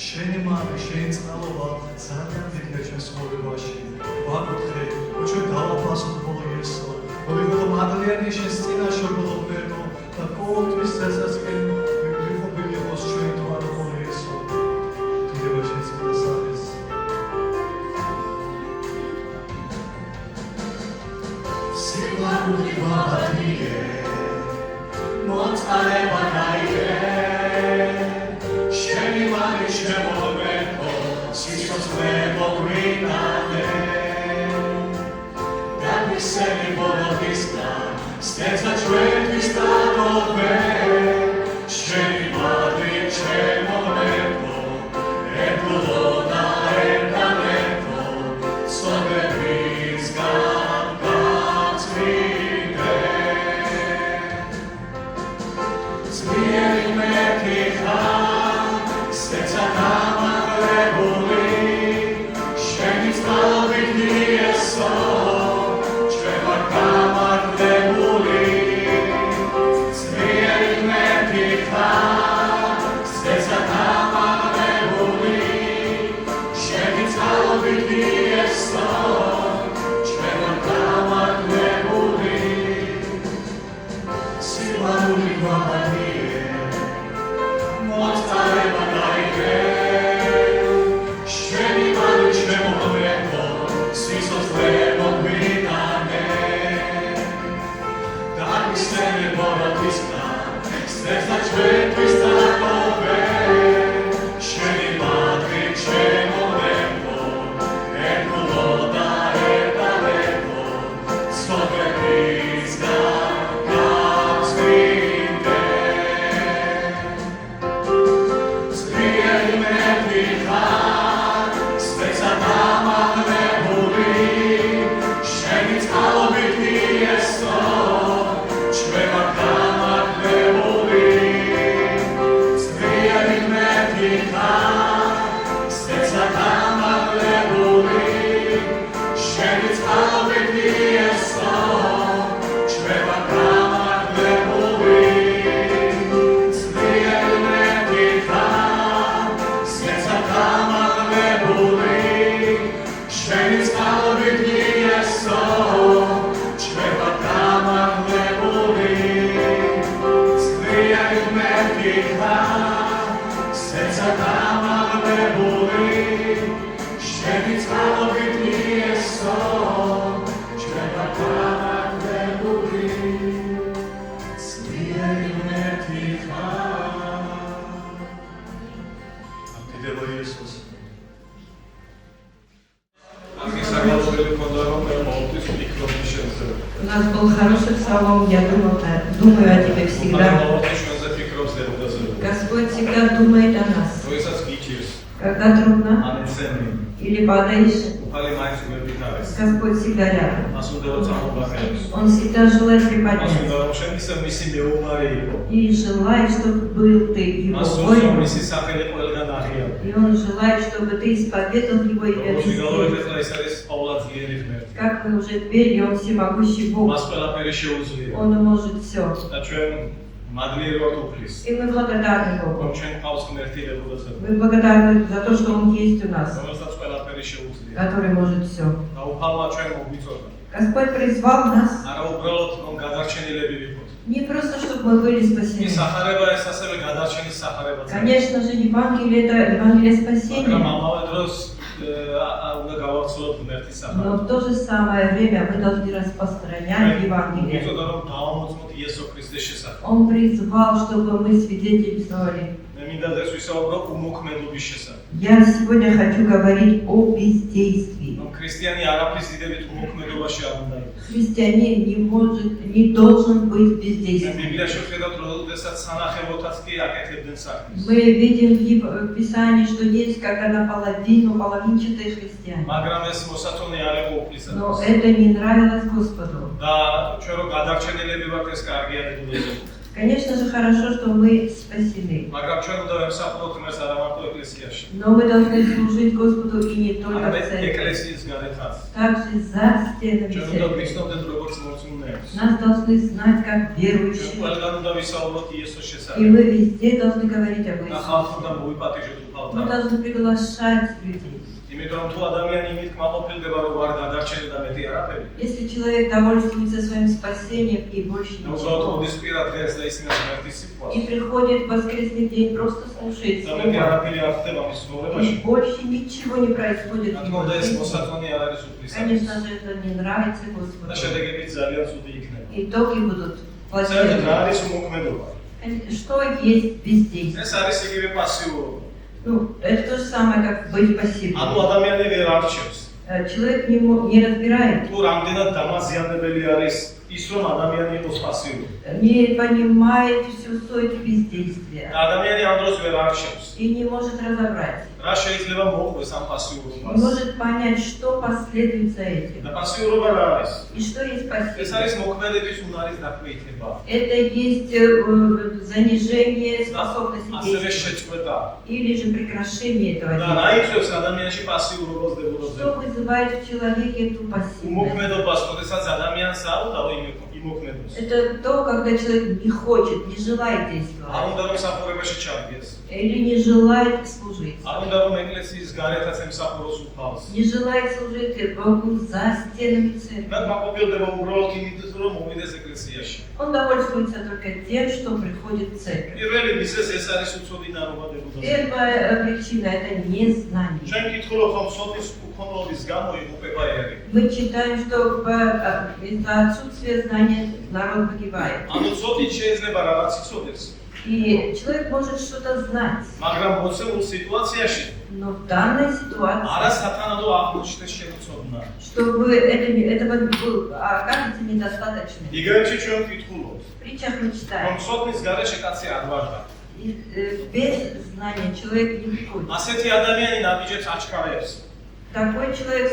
შენი მამი, შენი წყალობა ძალიან დიდია ჩვენს ცხოვრებაში. ვაკუთრე, ჩვენ დავაფასოთ ბოლო იესო. მოგიხო მადლიანი შენს წინაშე ბოლომდე და ყოველთვის წესასკენ მიხვდები იყოს ჩვენ თვარ ბოლო იესო. დიდება შენ წინასახეს. Siłami ładnie, mocareba daje, siemi mamy się momento, wszystko swego grinane. Tak mi se nie było bliska, steca człowiek stanowe, siemi mamy się momento, ekulona daleko, sobie bliska. У нас был хороший псалом, я думаю о тебе всегда. Господь всегда думает о нас. Когда трудно или падаешь, Господь всегда рядом. Он всегда желает приподняться. И желает, чтобы был ты его воином. И он желает, чтобы ты исповедовал его имя везде. Как мы уже пели, он всемогущий Бог. Он может все. И мы благодарны Богу. Мы благодарны за то, что Он есть у нас, который может все. Господь призвал нас не просто, чтобы мы были спасены. Конечно же, Евангелие – это Евангелие спасения. Но в то же самое время мы должны распространять Евангелие. Он призвал, чтобы мы свидетельствовали. მე მინდა დღეს ვისაუბრო უმოქმედობის შესახებ. Я сегодня хочу говорить о бездействии. რომ ქრისტიანი არაფრის დიდებით უმოქმედობაში არ უნდა იყოს. Христианин не должен быть მე бездействием. ბიბლიაში ვხედავთ, როდესაც სანახევროთაც კი აკეთებდნენ საქმეს. Мы видим в Писании, что есть когда наполовину половинчатые христиане. მაგრამ ეს მოსათონი არ იყო უფლისად. Но это не нравилось Господу. და ჩვენ რო გადარჩენილები ვართ, ეს კარგია დედულებზე. Конечно же, хорошо, что мы спасены. მაგრამ ჩვენ უნდა ვემსახუროთ ღმერთს არა მარტო ეკლესიაში. Но мы должны служить Господу и не только в არამედ церкви. ეკლესიის გარეთაც. Также за стенами ჩვენ უნდა церкви. ვიცნობდეთ როგორც მორწმუნეებს. Нас должны знать как ჩვენ верующих. ყველგან უნდა ვისაუბროთ იესოს И შესახებ. мы везде должны говорить об და Иисусе. ხალხს უნდა მოიპატიჟოთ Мы უფალთან. должны приглашать людей. იმიტომ რომ თუ ადამიანი იმით კმაყოფილდება, რომ არ გადარჩენილ და მეტი არაფერი. Если человек довольствуется своим спасением и больше და უბრალოდ ничего, მოდის პირა დღეს და ისინი ღმერთის სიტყვას. и приходит в воскресный день, просто слушает და მეტი Слово, არაფერი არ ხდება მის ცხოვრებაში. и больше ничего не происходит в რა его თქმა უნდა ეს жизни, მოსათონი არ არის უფლისად. конечно же, это не нравится და Господу. შედეგები ძალიან ცუდი იქნება. Итоги будут საერთოდ რა плачевными. არის უმოქმედობა? Что есть бездействие? ეს არის იგივე პასიურობა. Ну, это то же самое, как быть ანუ пассивным. ადამიანი ვერ არჩევს. Человек не разбирает, თუ რამდენად დამაზიანებელი არის ის რომ ადამიანი იყოს პასიური. не понимает всю суть бездействия და ადამიანი ამ დროს ვერ არჩევს. и не может разобрать, რა შეიძლება მოყვეს ამ не პასიურობას? может понять, что последует за этим და პასიურობა რა არის? и что есть ეს пассивность. არის მოქმედების უნარის დაქვეითება. Это есть занижение способности ასევე действовать შეწყვეტა. или же прекращение этого და რა действия. იწვევს ადამიანში პასიურობას დებულობაზე? Что вызывает в человеке эту пассивность? უმოქმედობას, როდესაც ადამიანს აუდაო იმოქმედოს. Это то, когда человек не хочет, не желает არ действовать უნდა რომ სამყურებაში ჩადგეს. или не желает служить. არ უნდა რომ ეკლესიის გარეთაც ემსახუროს უფალს. Не желает служить Богу за стенами და церкви. მაყოფილდება უბრალოდ იმით, რომ მოვიდეს ეკლესიაში. Он довольствуется только тем, что приходит в церковь. პირველი მიზეზი ეს არის უცოდი ნარობადებულობა. Первая причина – это незнание. ჩვენ გითხულობ, რომ სოლის უქონლობის გამო იმუპება ერი. Мы читаем, что из-за отсутствия знания народ погибает. ანუ ცოდით შეიძლება რაღაც იცოდეს, И человек может что-то знать, მაგრამ მოცემულ სიტუაციაში но в данной ситуации, არა სათანადო აღმოჩნდეს შემოცოდნა. чтобы этого окажется недостаточно. იგივეში ჩვენ გითხულობ, В притчах мы რომ читаем, ცოდნის გარეშე კაცი არ ვარდა. без знания человек не входит. ასეთი ადამიანი ნაბიჯებს აჩქარებს. Такой человек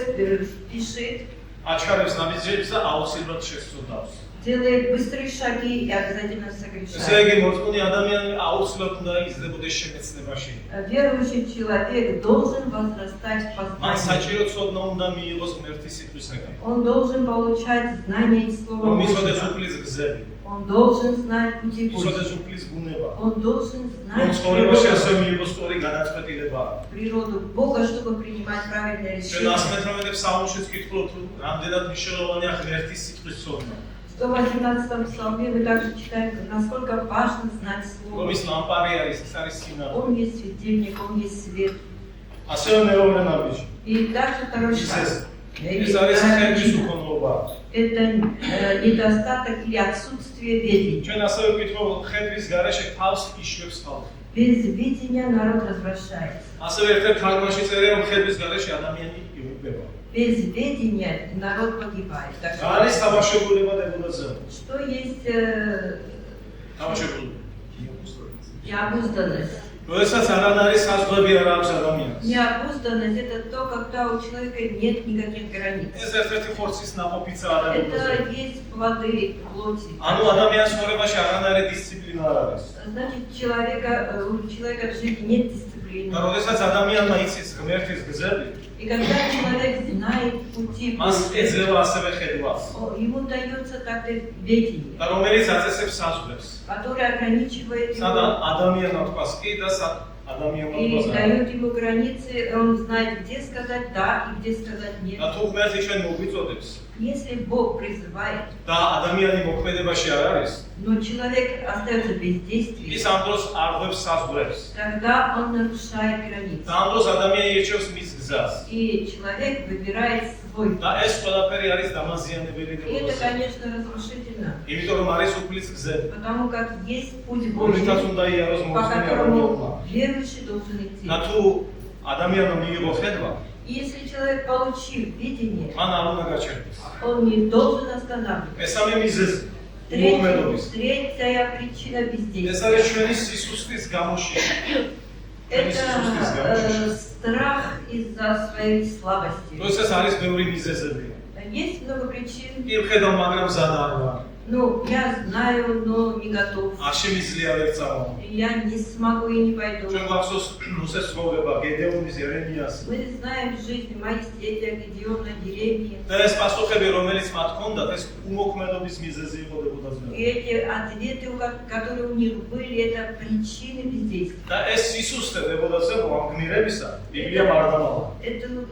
спешит, აჩქარებს ნაბიჯებს და აუცილებლად შესწოდავს. делает быстрые шаги и обязательно ესე согрешает. იგი, მოწმუნე ადამიანი აუცილებლად უნდა იზრდებოდეს შემეცნებაში. Верующий человек должен возрастать в მან познании. საჭირო ცოდნა უნდა მიიღოს ღმერთის სიტყვისგან. Он должен получать знания из Слова რომ იცოდეს Божьего. უფლის გზები, Он должен знать пути იცოდეს Божьи. უფლის ბუნება. Он должен რომ знать ცხოვრებაში природу, ასე მიიღოს სწორი განაწყვეტილება. природу Бога, чтобы принимать правильные ჩვენ решения. 118 ფსალმშიც გითხულობთ, რამდენად მნიშვნელოვანია ღმერთის სიტყვის ცოდნა. В 118 псалме мы также читаем, насколько важно знать Слово. რომის ლამპარი არის, ეს არის სინააღმდეგო. Он есть светильник, он есть свет. ასევე მეორე ნაბიჯი. И также второй ის шаг. ეს არის ხების უქონლობა. Это недостаток или отсутствие ведения. ჩვენ ასევე ვკითხავთ, ხების გარეშე თავს იშვებს ხალხი. Без видения народ развращается. ასევე ერთ-ერთ თარგმანში წერია, რომ ხების გარეშე ადამიანი იუღება. Без ведения народ погибает. Так რა არის თამაშებულება დებულაზე? что есть თამაშებული. необузданность? როდესაც არანაირი საზღვრები არ აქვს ადამიანს. Необузданность – это то, когда у человека нет никаких границ. ეს ერთ-ერთი ხორცის ნაყოფიცა ადამიანზე. Это есть плоды плоти. ანუ ადამიანის ცხოვრებაში არანაირი დისციპლინა არ არის. Значит, у человека в жизни нет дисциплины. და როდესაც ადამიანმა იცის ღმერთის გზები, И когда человек знает пути მას Божьи, ეძლევა ასევე ხედვას. ему дается также ведение, და რომელიც აწესებს საზღვრებს. которое ограничивает სადა его. ადამიანმა თქვას კი და ადამიანმა И ბაზარი. дают ему границы, он знает, где сказать да и где сказать нет. და თუ ღმერთი ჩვენ მოგვიწოდებს Если Бог призывает, და ადამიანი მოქმედებაში არ არის, но человек остается без ის действия, ამ დროს არღვევს საზღვრებს. тогда он нарушает границы. და ამ დროს ადამიანი ირჩევს მის გზას. И человек выбирает свой путь. და ეს ყველაფერი არის დამაზიანებელი И это, დებოდა. конечно, разрушительно, იმიტომ რომ არის უფლის გზები. потому как есть путь Божий, რომლითაც უნდა იაროს по მოხსნე которому ადამიანმა. верующий должен идти. და თუ ადამიანმა მიიღო ხედვა, И если человек получил видение, მან არ უნდა გაჩერდეს. он не должен останавливаться. მესამე მიზეზი უმოქმედობის. Третья причина ეს бездействия. არის ჩვენი სისუსტის გამოშიშვა. Это страх из-за своей слабости. როდესაც არის ბევრი მიზეზები. Есть много причин. მიხედავ, მაგრამ მზად არ ვარ. Ну, я знаю, но не готов. არ შემიძლია ვერ წავალ. Я не смогу и не пойду. ჩვენ გვახსოვს რუსეს ცხოვრება, გედეონის, ერემიას. Мы знаем в жизни Моисея, Гедеона, Еремия. და ეს პასუხები, რომელიც მათ ჰქონდათ, ეს უმოქმედობის მიზეზი იყოდებოდა И ძნელად. эти ответы, которые у них были, это причины бездействия. და ეს სისუსტე დებოდა ზემო ამ გმირებისა, ბიბლია არ დამალა.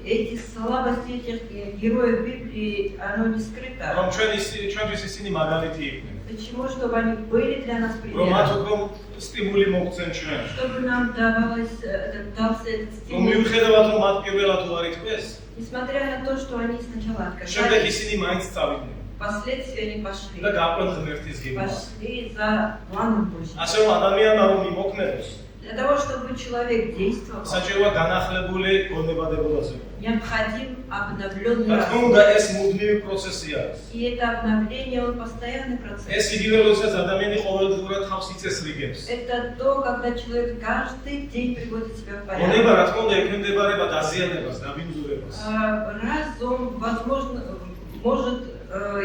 Эти слабости этих героев Библии, оно не скрыто. რომ ჩვენთვის ისინი მაგალითი იყვნენ. Почему? Чтобы они были для нас რომ მათ примером. უკვე სტიმული მოგცენ ჩვენ. Чтобы нам дался этот რომ стимул. მიუხედავად რომ მათ პირველად უარი თქვეს, Несмотря на то, что они сначала შემდეგ отказались, ისინი მაინც წავიდნენ впоследствии они пошли. და გაყვენ ღმერთის გეგმას. Пошли за планом Божьим. ასე რომ ადამიანმა რომ იმოქმედოს, Для того, чтобы человек действовал, საჭიროა განახლებული გონებადებოდა ზემო. необходим обновленный რა თქმა разум. უნდა, ეს მუდმივი პროცესი არის. И это обновление, он постоянный процесс. ეს იგივე როდესაც ადამიანი ყოველდღურად თავს იწეს რიგებს. Это то, когда человек каждый день приводит себя в მონება порядок. რა თქმა უნდა ექვემდებარება დაზიანებას, დაბინძურებას. Разум, возможно, может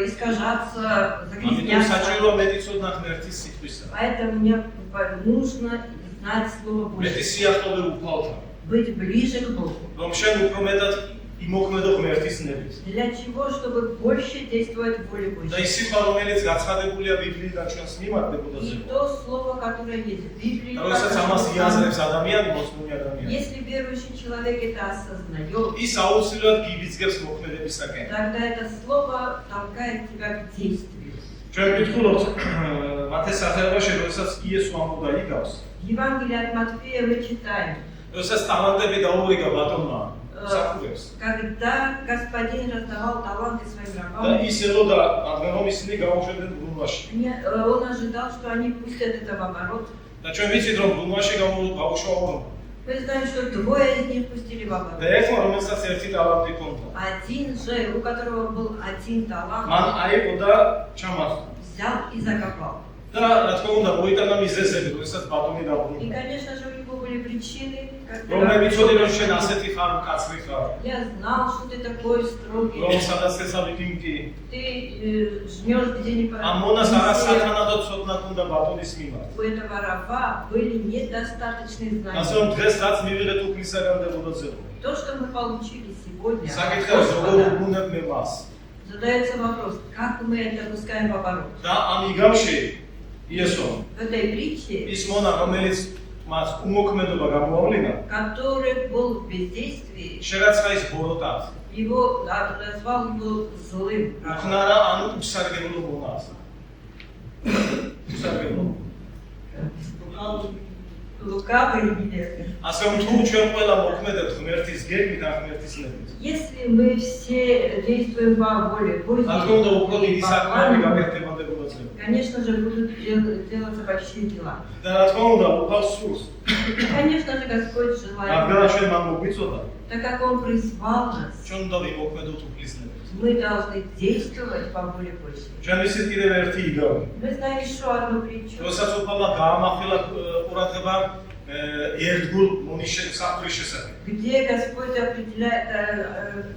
искажаться, ამიტომ загрязняться. საჭიროა მეტიცოდნა ღმერთის სიტყვისა. Поэтому мне нужно знать Слово მეტი Божье, სიახლოვე უფალთან, быть ближе к Богу. რომ შენ უფრო მეტად იმოქმედო ღმერთის ნებით. Для чего? Чтобы больше действовать в воле და Божьей. ის სიტყვა, რომელიც გაცხადებულია ბიბლიიდან ჩვენს მიმართებოდა И ზემო. то слово, которое есть в Библии, როდესაც ამას იაზრებს ადამიანი, მოწმული ადამიანი, если верующий человек это осознает, ის აუცილებლად გიბიძგებს მოქმედებისაკენ. тогда это слово толкает тебя к действию. ჩვენ ვიტყულობთ მათეს სახელობაში, როდესაც იესო ამბობდა იგავს, В Евангелии от Матфея мы читаем, როდესაც ტალანტები დაურიგა ბატონმა მსახურებს. когда господин раздавал таланты своим და рабам, ის ელოდა, რადგან რომ ისინი გაუშვებდნენ ბრუნვაში. он ожидал, что они пустят это в оборот. და ჩვენ ვიცით, რომ ბრუნვაში გაუშვა ორი. Мы знаем, что двое из них пустили в და оборот. ერთმა, რომელსაც ერთი ტალანტი ჰქონდა, Один же, у которого был один талант, მან აიღო და ჩამართვა. взял и закопал. და რა თქმა უნდა, მოიტანა მიზეზები, როდესაც ბატონი И, დაბრუნდა. конечно же, у него были причины, რომ მე ვიცოდი, რომ შენ ასეთი ხარ, მკაცრი ხარ, я знал, что ты такой строгий, რომ სადაც ესავიდი მკი. ты жмешь где не ამ მონას по- არასათანადო ცოდნა ჰქონდა ბატონის მიმართ. У этого раба были недостаточные ასე знания. რომ დღეს რაც მივიღეთ უფლისაგან დებოდა ზემო. То, что мы получили сегодня, საკითხია, როგორ უბრუნებმე მას. задается вопрос, как мы это пускаем в оборот. და ამ იგავში იესო В этой притче, ის მონა, რომელიც მას უმოქმედობა გამოავლინა, который был в бездействии, შეგაცხა ის ბოროტად. его назвал его злым рабом. უხნარა ანუ უსარგებლო მონას. უსარგებლო. Лукавый и нелепый. ასე რომ თუ ჩვენ ყველა მოქმედებთ ღმერთის გეგმით და ღმერთის ნებით. Если мы все действуем по воле Божьей, რა თქმა უნდა, უფრო დიდი по საქმეები плану, გაკეთებადებოდა ზემო. конечно же, будут делаться большие дела. და რა თქმა უნდა, უყავს სურს. Конечно же, Господь желает, რადგან ჩვენ მან მოგვიწოდა, так как Он призвал нас, ჩვენ უნდა ვიმოქმედოთ უფლის ნებით. мы должны действовать по воле Божьей. ჩვენ ვიცით კიდევ ერთი იგავი. Мы знаем еще одну притчу. როდესაც უფალმა გაამახვილა ყურადღება ერთგულ მონიშნულ საფრის შესახებ. Где Господь определяет,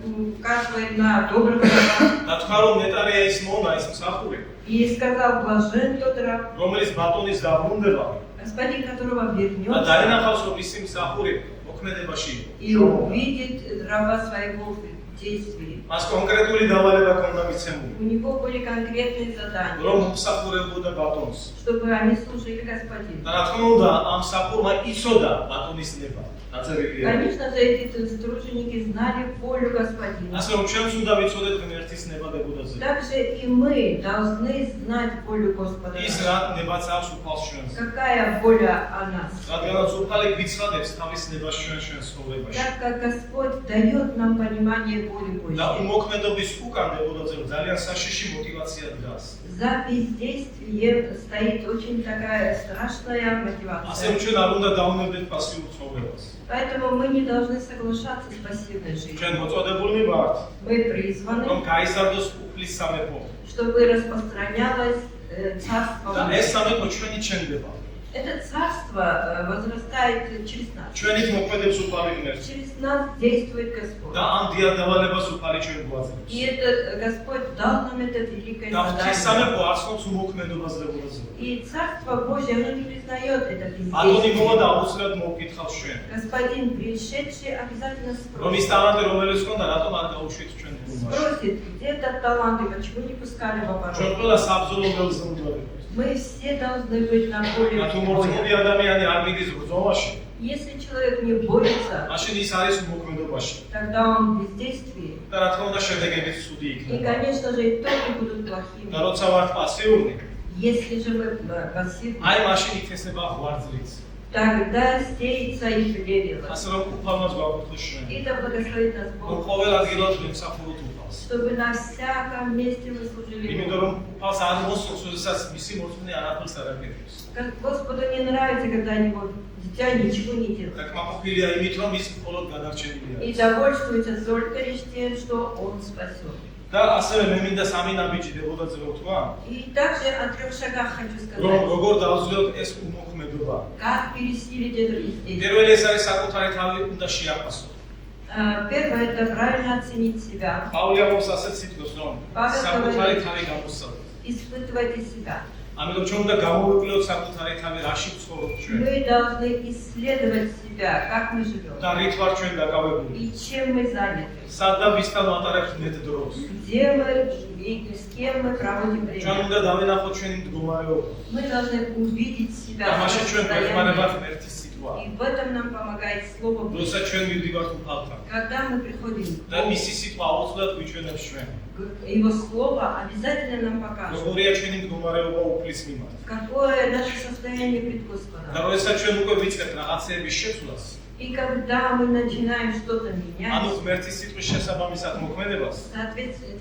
указывает на доброго раба. და თქვა რომ ნეტარია ის მონა, ის მსახური, И сказал, блажен тот раб, რომელიც ბატონის დაბრუნდება господин которого და вернется დაინახავს, რომ ისი მსახური მოქმედებაში и увидит раба своего в действий. მას კონკრეტული დავალება ჰქონდა მიცემული, У него были конкретные задания, რომ მომსახურებოდა ბატონს. чтобы они служили господину. და რა თქმა უნდა, ამ საფურმა იცოდა ბატონის ნება. დაწერილია. Конечно же, эти труженики знали волю господина. ასე რომ ჩვენც უნდა ვიცოდეთ ღმერთის ნება დებოდაზე. Также и мы должны знать волю Господа. ის რა ნებაც აქვს უფალს ჩვენს. Какая воля о нас? რადგანაც უფალი გვიცხადებს თავის ნებას ჩვენ ცხოვრებაში. Так как Господь дает нам понимание воли და Божьей. უმოქმედობის უკან დებოდაზე ძალიან საშიში мотивация დგას. За бездействием стоит очень такая страшная ასე мотивация. რომ ჩვენ არ უნდა დაუნებდეთ პასიურ ცხოვრებას. Поэтому мы не должны соглашаться с пассивной жизнью. ჩვენ მოწოდებულნი ვართ, Мы призваны, რომ გაიზარდოს უფლის სამეფო. чтобы распространялось Царство და ეს Божие. სამეფო ჩვენი ჩენდება. Это царство возрастает через нас. ჩვენით მოქმედებს უფალი ღმერთი. Через нас действует Господь. და ამ დიად დავალებას უფალი ჩვენ გვაძლევს. И этот Господь дал нам это великое და ღვთის задание. სამეფო არ ცნობს უმოქმედობას დებოდაზე. И Царство Божье, оно не признает это ბატონი მოვა და бездействие. აუცილებლად მოვკითხავს ჩვენ. Господин пришедший обязательно რომ ის спросит. ტალანტი რომელიც ჰქონდა, რატომ არ გაუშვით ჩვენ გულმაში? Спросит, где этот талант и почему не пускали в ჩვენ оборот. ყველა საბრძოლო ველზე უნდა ვიყოთ. Мы все должны быть на поле და თუ მორწმუნე боя. ადამიანი არ მიდის ბრძოლაში, Если человек не борется, მაშინ ის არის უმოქმედობაში. тогда он в бездействии. და რა თქმა უნდა შედეგებიც ცუდი И, იქნება. конечно же, итоги будут плохими. და როცა ვართ პასიური, Если же мы пассивны, აი მაშინ ითესება ღვარძლიც. тогда сеется и плевело. ასე რომ უფალმაც გვაქვს ჩვენ. И да благословит нас რომ Бог, ყოველ ადგილას ვიმსახუროთ უფალს. чтобы на всяком месте мы служили იმიტომ Богу. რომ უფალს არ მოსწონს, როდესაც მისი მორწმუნე არაფერს არ აკეთებს. Как Господу не нравится, когда его дитя ничего не делает. და კმაყოფილია იმით, რომ ის მხოლოდ გადარჩენილია. И довольствуется только лишь тем, что он спасен. და ასევე მე მინდა სამი ნაბიჯი დებოდაძე ვთქვა, И также о 3 шагах хочу რომ сказать. როგორ დავზრდოთ ეს უმოქმედობა. Как пересилить это бездействие. პირველი ეს არის საკუთარი თავი უნდა შეაფასო. Первое – это правильно оценить себя. პავლე ამბობს ასეთ სიტყვას, რომ პავლე საკუთარი говорит, თავი გამოსცადოთ. Испытывайте себя. ამიტომ ჩვენ უნდა გამოვიკვლიოთ საკუთარი თავი, რაში ვცხოვრობ ჩვენ. Мы должны исследовать себя, как мы живем. და რით ვარ ჩვენ დაკავებული. И чем мы заняты. სად და ვისთან ვატარებთ მეტ დროს. Где мы и с кем мы проводим ჩვენ время. უნდა დავინახოთ ჩვენი მდგომარეობა. Мы должны увидеть себя და в მაშინ ჩვენ состоянии. გვეხმარებათ ღმერთის სიტყვა. И в этом нам помогает Слово Божье. როცა ჩვენ მივდივართ უფალთან. Когда мы приходим к და მისი სიტყვა აუცილებლად გვიჩვენებს ჩვენ. Богу, Его Слово обязательно нам покажет, როგორია ჩვენი მდგომარეობა უფლის მიმართ. какое наше состояние пред და Господом. როდესაც ჩვენ უკვე ვიწყებთ რაღაცეების შეცვლას, И когда мы начинаем что-то ანუ менять, ღმერთის სიტყვის შესაბამისად მოქმედებას,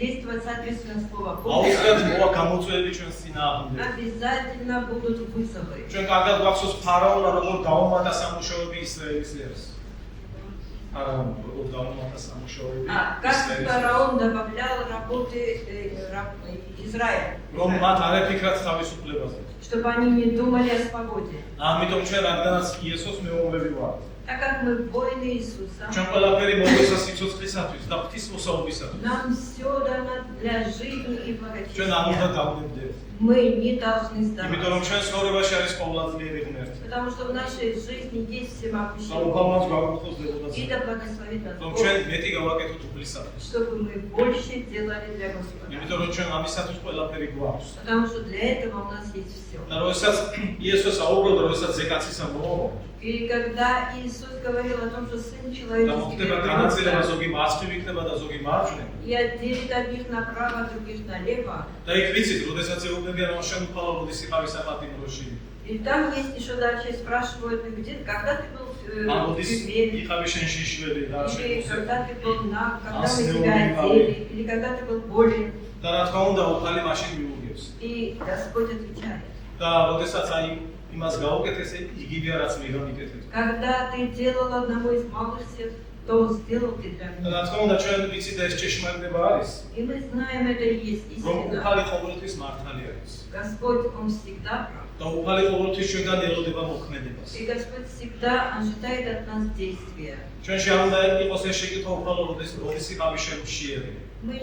действовать соответственно Слово Божье, აუცილებლად მოვა გამოწვევები ჩვენს წინააღმდეგ. обязательно будут вызовы. ჩვენ კარგად გვახსოვს ფარაონმა როგორ დაუმატა სამუშაოები ისრაელის ერს. ფარაონმა როგორ დაუმატა სამუშაოები Как ისრაელის ერს. фараон добавлял работы Израиля, რომ მათ არ ეფიქრათ თავისუფლებაზე. чтобы они не думали о свободе. ამიტომ ჩვენ რადგანაც იესოს მეომრები ვართ. Так как мы воины Иисуса, ჩვენ ყველაფერი მოგვეცა სიცოცხლისათვის და ღვთის მოსაუბრისათვის. нам все дано для жизни и ჩვენ არ უნდა благочестия. დავნებდეთ. Мы не должны იმიტომ რომ сдаваться. ჩვენ ცხოვრებაში არის ყოვლადწლიერი ღმერთი. Потому что в нашей жизни есть всемогущий და Бог. უფალმაც გვაგვიხოს И დებოდაზე. да благословит нас რომ Бог, ჩვენ მეტი გავაკეთოთ უფლისათვის. чтобы мы больше делали для Господа. იმიტომ რომ ჩვენ ამისათვის ყველაფერი გვაქვს. Потому что для этого у нас есть все. და როდესაც იესოს აუბრალდა, როდესაც ზეკაცისა მოვა, И когда Иисус говорил о том, что Сын და Человеческий მოხდება განაწილება вернется, ზოგი მარცხნივ იქნება და ზოგი მარჯვნივ. и отделит одних направо, других налево. და იქ ვიცით, როდესაც ეუბნებიან რომ შენ უფალო როდის იყავი საპატიმროში. И там есть еще дальше спрашивают, где, когда ты был в ან როდის тюрьме, იყავი შენ შიშველი და არ или შენ когда ты был наг, когда мы Асны тебя убивали. одели, или когда ты был болен. და რა თქმა უნდა უფალი მაშინ მიუღებს. И Господь отвечает, და როდესაც აი იმას გაუკეთესე, იგივე რაც მე გამიკეთეთ. когда ты делал одному из малых сердц, то сделал ты для და меня. რა თქმა უნდა ჩვენ ვიცით ეს ჭეშმარიტება არის, И мы знаем, это и есть რომ истина. უფალი ყოველთვის მართალი არის. Господь, Он всегда прав. და უფალი ყოველთვის ჩვენგან ელოდება მოქმედებას. И Господь всегда ожидает от нас действия. ჩვენში არ უნდა იყოს ეს შეკითხვა უფალო როდის იყავი შენ მშიერი. Мы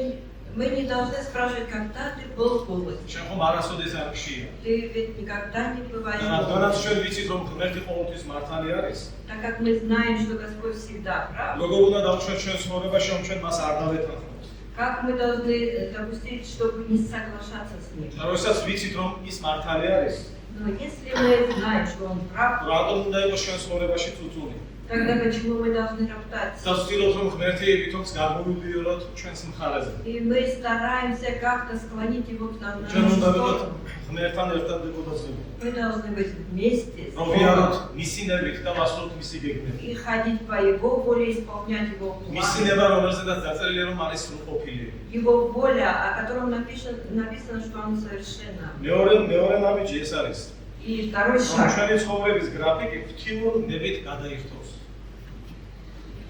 Мы не должны спрашивать, когда ты был голоден. შენ ხომ არასოდეს არ გშია. Ты ведь никогда не бываешь რადგანაც ჩვენ голоден. ვიცით რომ ღმერთი ყოველთვის მართალი არის. Так как мы знаем, что Господь всегда прав, როგორ უნდა დავუშვათ ჩვენ ცხოვრებაში, რომ ჩვენ მას არ დავეთანხმოთ. как мы должны допустить, чтобы не соглашаться с Ним. როდესაც ვიცით რომ ის მართალი არის, Но если мы знаем, что Он прав, რატომ უნდა იყოს ჩვენ ცხოვრებაში წუწული? тогда почему мы должны роптать? და ვცდილობთ რომ ღმერთი ვითომს გამოვიდიოთ ჩვენს მხარეზე. И мы стараемся как-то склонить Его к нам на ჩვენ нашу უნდა ვიყოთ сторону. ღმერთთან ერთად დებოდაზები. Мы должны быть вместе с რომ Богом ვიაროთ მისი ნებით და ვასრულოთ მისი გეგმები. и ходить по Его воле, исполнять Его მისი планы. ნება, რომელზედაც დაწერილია რომ არის სრულყოფილი. Его воля, о котором написано, что Он совершенно. მეორე ნაბიჯი ეს არის. И второй რომ шаг. ჩვენი ცხოვრების გრაფიკი ღვთიურ ნებით გადაიხდოს.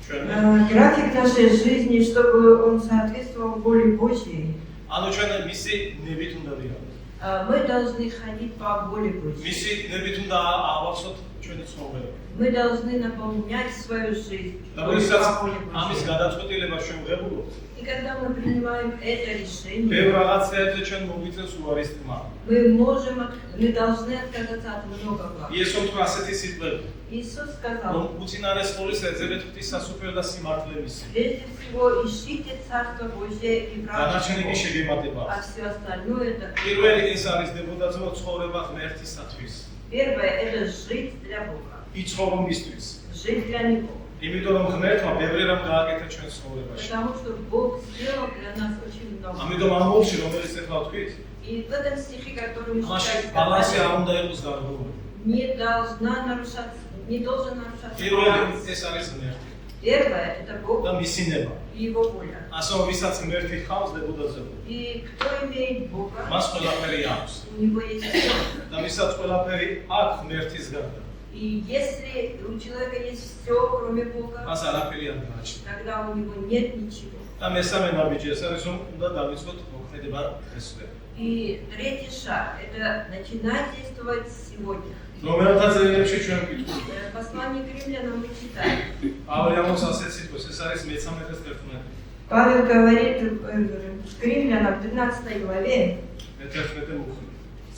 ჩვენ График нашей жизни, чтобы он соответствовал воле Божьей. ანუ ჩვენ მისი ნებით უნდა ვიყავით. Мы должны ходить по воле Божьей. მისი ნებით უნდა ავახსოთ ჩვენი ცხოვრება. Мы должны наполнять свою жизнь და по როდესაც воле ამის Божьей. გადაწყვეტილება ჩვენ ვღებულობთ, И когда мы принимаем это решение, ბევრ რაღაცებზე ჩვენ მოგვიწევს უარის თქმა. мы должны отказаться от многого. იესომ თქვა ასეთი სიტყვები, Иисус რომ сказал, უწინარეს სკოლის ეძებეთ ღვთის სასუფერო და სიმართლე მისი. прежде всего ищите Царство Божье и правду დანარჩენი კი Его, შეგემატება. а все остальное это პირველი ეს არის დებოდაზო ცხოვრება ღმერთისათვის. первое это жить для Бога, იცხოვრო მისთვის. жить для Него. იმიტომ რომ ღმერთმა ბევრი რამ გააკეთა ჩვენ ცხოვრებაში. Потому что Бог сделал для нас очень много. ამიტომ ამ მოლში რომელიც ახლა ვთქვით, И в этом стихе, который мы ამაში сейчас ბალანსი არ сказали, უნდა იყოს გარკვეული. не должен нарушаться პირველი баланс. ეს არის ღმერთი Первое это Бог და მისი ნება. и Его воля. ასე ვისაც ღმერთი ხავს დებოდაზო. И кто имеет Бога, მას ყველაფერი აქვს. у него есть все. და ვისაც ყველაფერი აქვს ღმერთის გარდა. И если у человека есть все, кроме Бога, მას არაფერი არ გააჩნია. тогда у него нет ничего. და მესამე ნაბიჯი ეს არის რომ უნდა დავიწყოთ მოქმედება დღესვე. И третий шаг – это начинать действовать сегодня. რომელთა წერილებში ჩვენ ვკითხულობთ. Послание к римлянам мы читаем. პავლე ამბობს ასეთ სიტყვას, ეს არის მე-13 Павел говорит к римлянам в 13 главе, მე-11 მუხლი.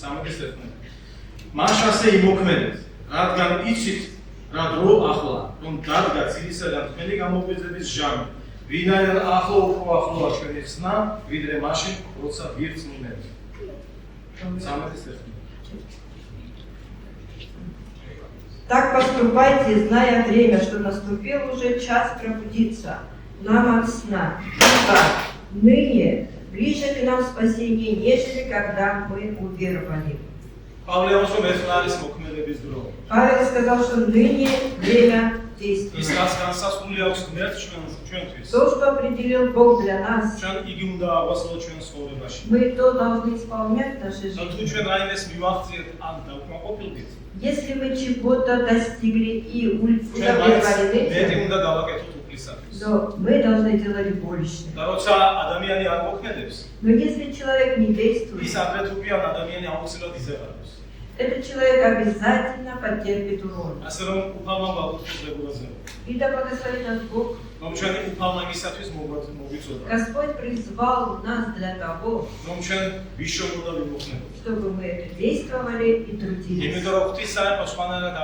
13. მას ასე იმოქმედეთ, რადგან იცით, რა დრო ახლა, რომ დადგა ძილისაგან თქვენი გამოგვეძების ჟამი. ვინაიდან ახლა უფრო ახლოა ჩვენი ხსნა, ვიდრე მაშინ, როცა ვირწმუნებთ. 13. Так поступайте, зная время, что наступил уже час пробудиться нам от сна. Ибо ныне ближе к нам спасение, нежели когда мы уверовали. პავლე ამბობს, რომ ეს არის მოქმედების დრო. Павел сказал, что ныне время ის действия. რაც განსასწრული აქვს ღმერთს ჩვენთვის. То, что определил Бог для нас, ჩვენ იგი უნდა აღვასრულოთ ჩვენ ცხოვრებაში. мы то должны исполнять в нашей და თუ жизни. ჩვენ რაიმეს მივახციეთ ან დავკმაყოფილდით, Если мы чего-то достигли и ჩვენ მაინც მეტი удовлетворены, უნდა გავაკეთოთ უფლისათვის. то мы должны делать больше. და როცა ადამიანი არ მოქმედებს, Но если человек не действует, ის აგრეთ უკიან ადამიანი აუცილებლად იზეღარებს. этот человек обязательно потерпит урон. ასე რომ უფალმა გვაქვს. И да благословит нас Бог. რომ ჩვენი უფალმა იმისათვის მოგვიწოდა. Господь призвал нас для того, რომ ჩვენ ვიშო უნდა ვიმოქმედოთ. чтобы мы это действовали и трудились. იმიტომ რომ ღვთის საერთო სხვანაირად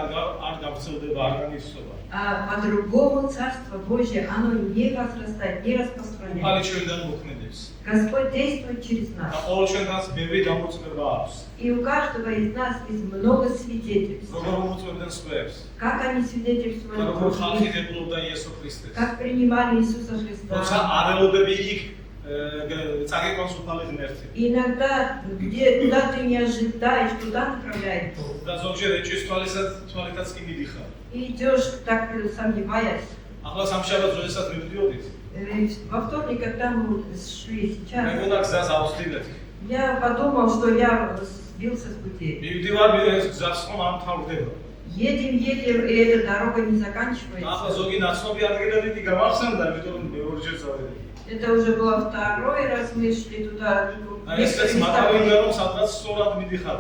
არ გავრცელდება, არ განიცვება. А по-другому Царство Божье, оно не возрастает, не უფალი распространяется. ჩვენგან მოქმედებს. Господь действует через და нас. ყოველ ჩვენგანს ბევრი დამოწმება აქვს. И у каждого из нас есть много свидетельств. როგორ მოწმებდნენ სხვებს. Как они свидетельствовали და როგორ ხალხი другим, დებულობდა იესო ქრისტეს. как принимали Иисуса როცა Христа. არელობები იქ წაგეკონს უფალი ღმერთი. И иногда, куда ты не ожидаешь, туда направляет Бог. და ზოგჯერ ეჭვის თვალითაც კი მიდიხარ. И идешь так сомневаясь. ახლა სამშაბათს როდესაც მივდიოდით, Во вторник, когда мы шли მე сейчас, მგონა გზას ავსტილეთ. я подумал, что я сбился с пути. მივდივარ მე ეს გზას ხომ ამ თავდება. Едем, и эта дорога не ახლა заканчивается. ზოგი ნაცნობი ადგილები გამახსენდა, იმიტომ რომ მეორჯერ წავედი. Это уже было второй раз мы шли туда. და ეს ეს Некоторые მაგალითად места რომ სადღაც სწორად მიდიხარ.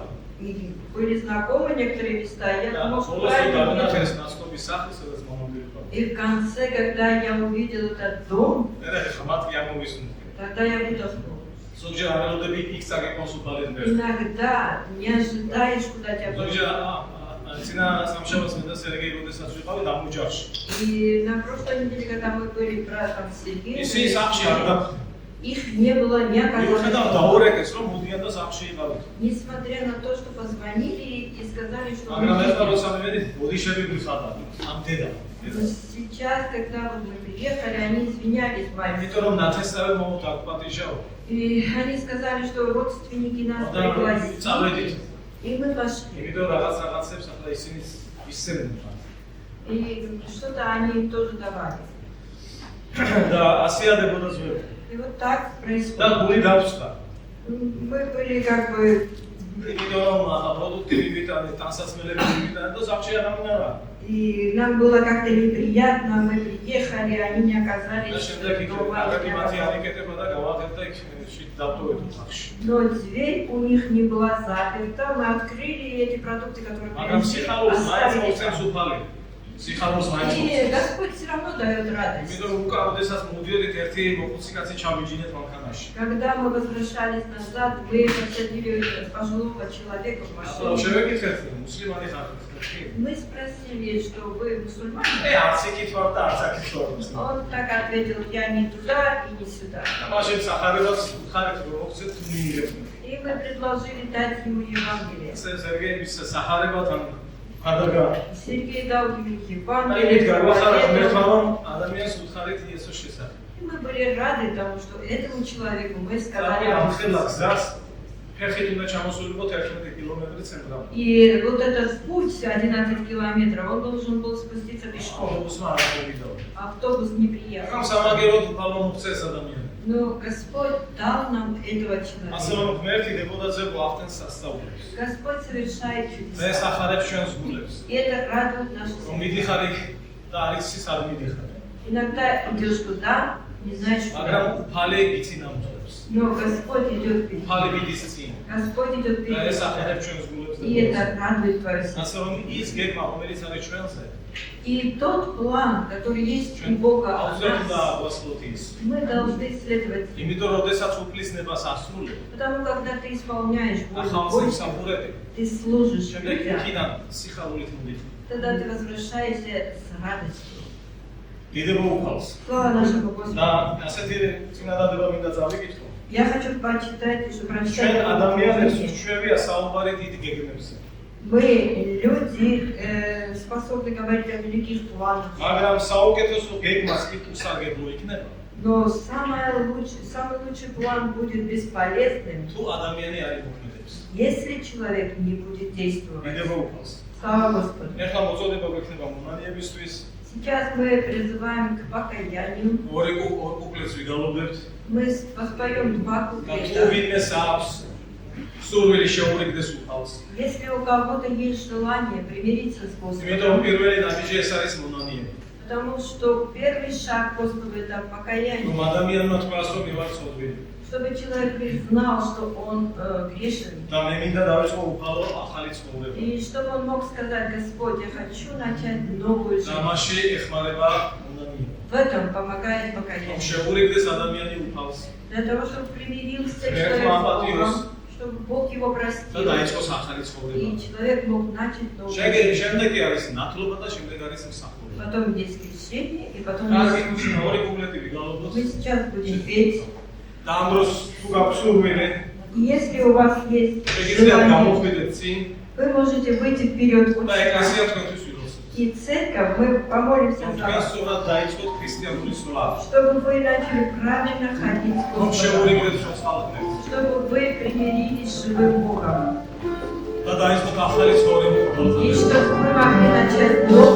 были знакомы, некоторые места. და Я думал, что ბოლოს правильно გადანახეს ехал. ნაცნობი სახლი, სადაც მომდივარ. И в конце, когда я увидел этот дом, მე ხმათი ამოვისუნთქე. тогда я буду основывать. ზოგჯერ არ ელოდები იქ წაგეყავს უფალეთ მე. Иногда не ожидаешь, куда тебя ზოგჯერ поведут. წინა სამშაბათს მე და სერგეი როდესაც ვიყავით ამ ოჯახში. И на прошлой неделе, когда мы были братом Сергеем, ისინი სახლში არ გაქვთ. их не было ни მიუხედავად оказалось. დაურეკეს რომ მოდიან და სახლში იყავით. Несмотря на то, что позвонили и сказали, что მაგრამ мы ეხლა едем. როცა მივედი ბოდიშები გვიხადა ამ დედა. Но сейчас, когда вот мы приехали, они извинялись маме. იმიტომ რომ ნათესავე მომოთ აქ პატიჟაო. И они сказали, что родственники нас და წავედით. пригласили. И мы пошли. იმიტომ რაღაცებს ახლა ისინი ისცემენ. И что-то они тоже давали. და ასიადებოდა ძველი. И вот так და происходит. გული დავსხა. Мы были как бы... იმიტომ რომ პროდუქტივი ვიტანი, თანსაცმელები ვიტანი და სახლში არ ამინარა. И нам было как-то неприятно, мы приехали, они не оказались და შემდეგ იქ дома. აგები მათი არიკეტება და გავახერთ და იქ დავტოვეთ სახლში. Но дверь у них не была заперта, мы открыли эти продукты, которые მაგრამ принесли, სიხარულს მაინც оставили მოგცემს там. უფალი. სიხარულს მაინც И მოგცემს. Господь все равно дает радость. იმიტომ რომ უკან როდესაც მოდიოდით ერთი მოხუცი კაცი ჩავიჯინეთ მანქანაში. Когда мы возвращались назад, мы посадили пожилого человека в ახლა машину. შევეკითხეთ მუსლიმანი ხარ ხო? Мы спросили, что вы мусульмане. არც იკითხავ და არც აკითხავ. Он так ответил, я не туда и не сюда. მაშინ სახარებას ხარეთ რომ მოგცეთ მიიღეთ. И мы предложили дать ему Евангелие. სერგეის სახარებათან ხადაგა. Сергей дал ему აი Евангелие. გავახარებ მე проповедовал. ხავამ ადამიანს უთხარით იესოს შესახებ. И мы были рады тому, что этому человеку мы და сказали ამ об ხელა Иисусе. გზას ფეხით უნდა ჩამოსულიყო 11 კილომეტრი ცენტრალ. И вот этот путь 11 километров, он должен был спуститься пешком. ავტობუსმა არ მოვიდა. Автобус не მაგრამ приехал. სამაგეროდ უფალმა მოგწეს ადამიანი. Но Господь дал нам этого ასე человека. რომ ღმერთი დებოდაძე ვახტენს სასწაულებს. Господь совершает მე чудеса. სახარებ ჩვენს გულებს. И это радует наше რომ сердце. მიდიხარ იქ და არის ის არ მიდიხარ. Иногда идешь туда, не знаешь მაგრამ куда. უფალი იცი ნამძლებს. Но Господь идет впереди. უფალი მიდის წინ. Господь идет და впереди. ეს ახერებ ჩვენს გულებს და И это радует твое сердце. ასე რომ ის გეგმა რომელიც არის ჩვენზე И тот план, который есть у ჩვენ Бога о აუცილებლად нас, დავასრულოთ ის. мы должны следовать. იმიტომ რომ შესაძ უფლისნებას ასრულებ Потому когда ты исполняешь волю ახალს Божью, იმსახურები ты служишь შემდეგ людям, იქიდან სიხარულით მოდით. тогда ты возвращаешься с радостью. დიდება უფალს. Слава нашему და Господу. ასეთი წინადადება მინდა წავიკითხო. Я хочу почитать, что ჩვენ прочитать. ადამიანებს ჩვევია საუბარი დიდ გეგმებზე. Мы, люди, способны говорить о великих планах. მაგრამ საუკეთესო გეგმას კი უსარგებლო იქნება. Но самый лучший план будет бесполезным, თუ ადამიანი არ იმოქმედებს. если человек не будет действовать. დიდება უფალს. Слава Господу. ეხლა მოწოდება გვექნება მონანიებისთვის. Сейчас мы призываем к покаянию. ორი კუპლეტს ვიგალობებთ. Мы воспоем два და თუ куплета. ვინმეს აქვს სურვილი შეურიგდეს უფალს. Если у кого-то есть желание примириться с იმიტომ Господом, პირველი ნაბიჯი ეს არის მონანიება. потому что первый шаг к Господу это რომ покаяние, ადამიანმა თქვას რომ მე ვარ ცოდვილი. чтобы человек признал, что он грешен, და მე მინდა დავიწყო უფალო ახალი ცხოვრება. и чтобы он мог сказать: Господь, я хочу начать новую და жизнь. მასში ეხმარება მონანიება. В этом помогает რომ покаяние. შეურიგდეს ადამიანი უფალს Для того, чтобы примирился Смерть человек вам с отвез. Богом, чтобы Бог его და простил, დაიწყოს ახალი ცხოვრება. и человек мог начать новую жизнь. შემდეგ არის ნათლობა და შემდეგ არის მსახურება. Потом есть крещение, и потом კარგი, есть... ორი კუპლეტი ვიგალობთ. Мы сейчас будем петь. და ამ დროს თუ გაქვს სურვილი, И если у вас есть შეგიძლიათ желание, გამოხვიდეთ წინ вы можете выйти вперед და очень ეკლესია თქვენთვის ვიდოს. и церковь, мы помолимся რომ за თქვენ вас, სწორად დაიწყოთ ქრისტიანული სულა. чтобы вы начали правильно ходить с რომ Господом, შეურიგდეს სოციალურად. чтобы вы примирились с живым Богом, და დაიწყოთ ახალი ცხოვრება. и чтобы вы могли начать новую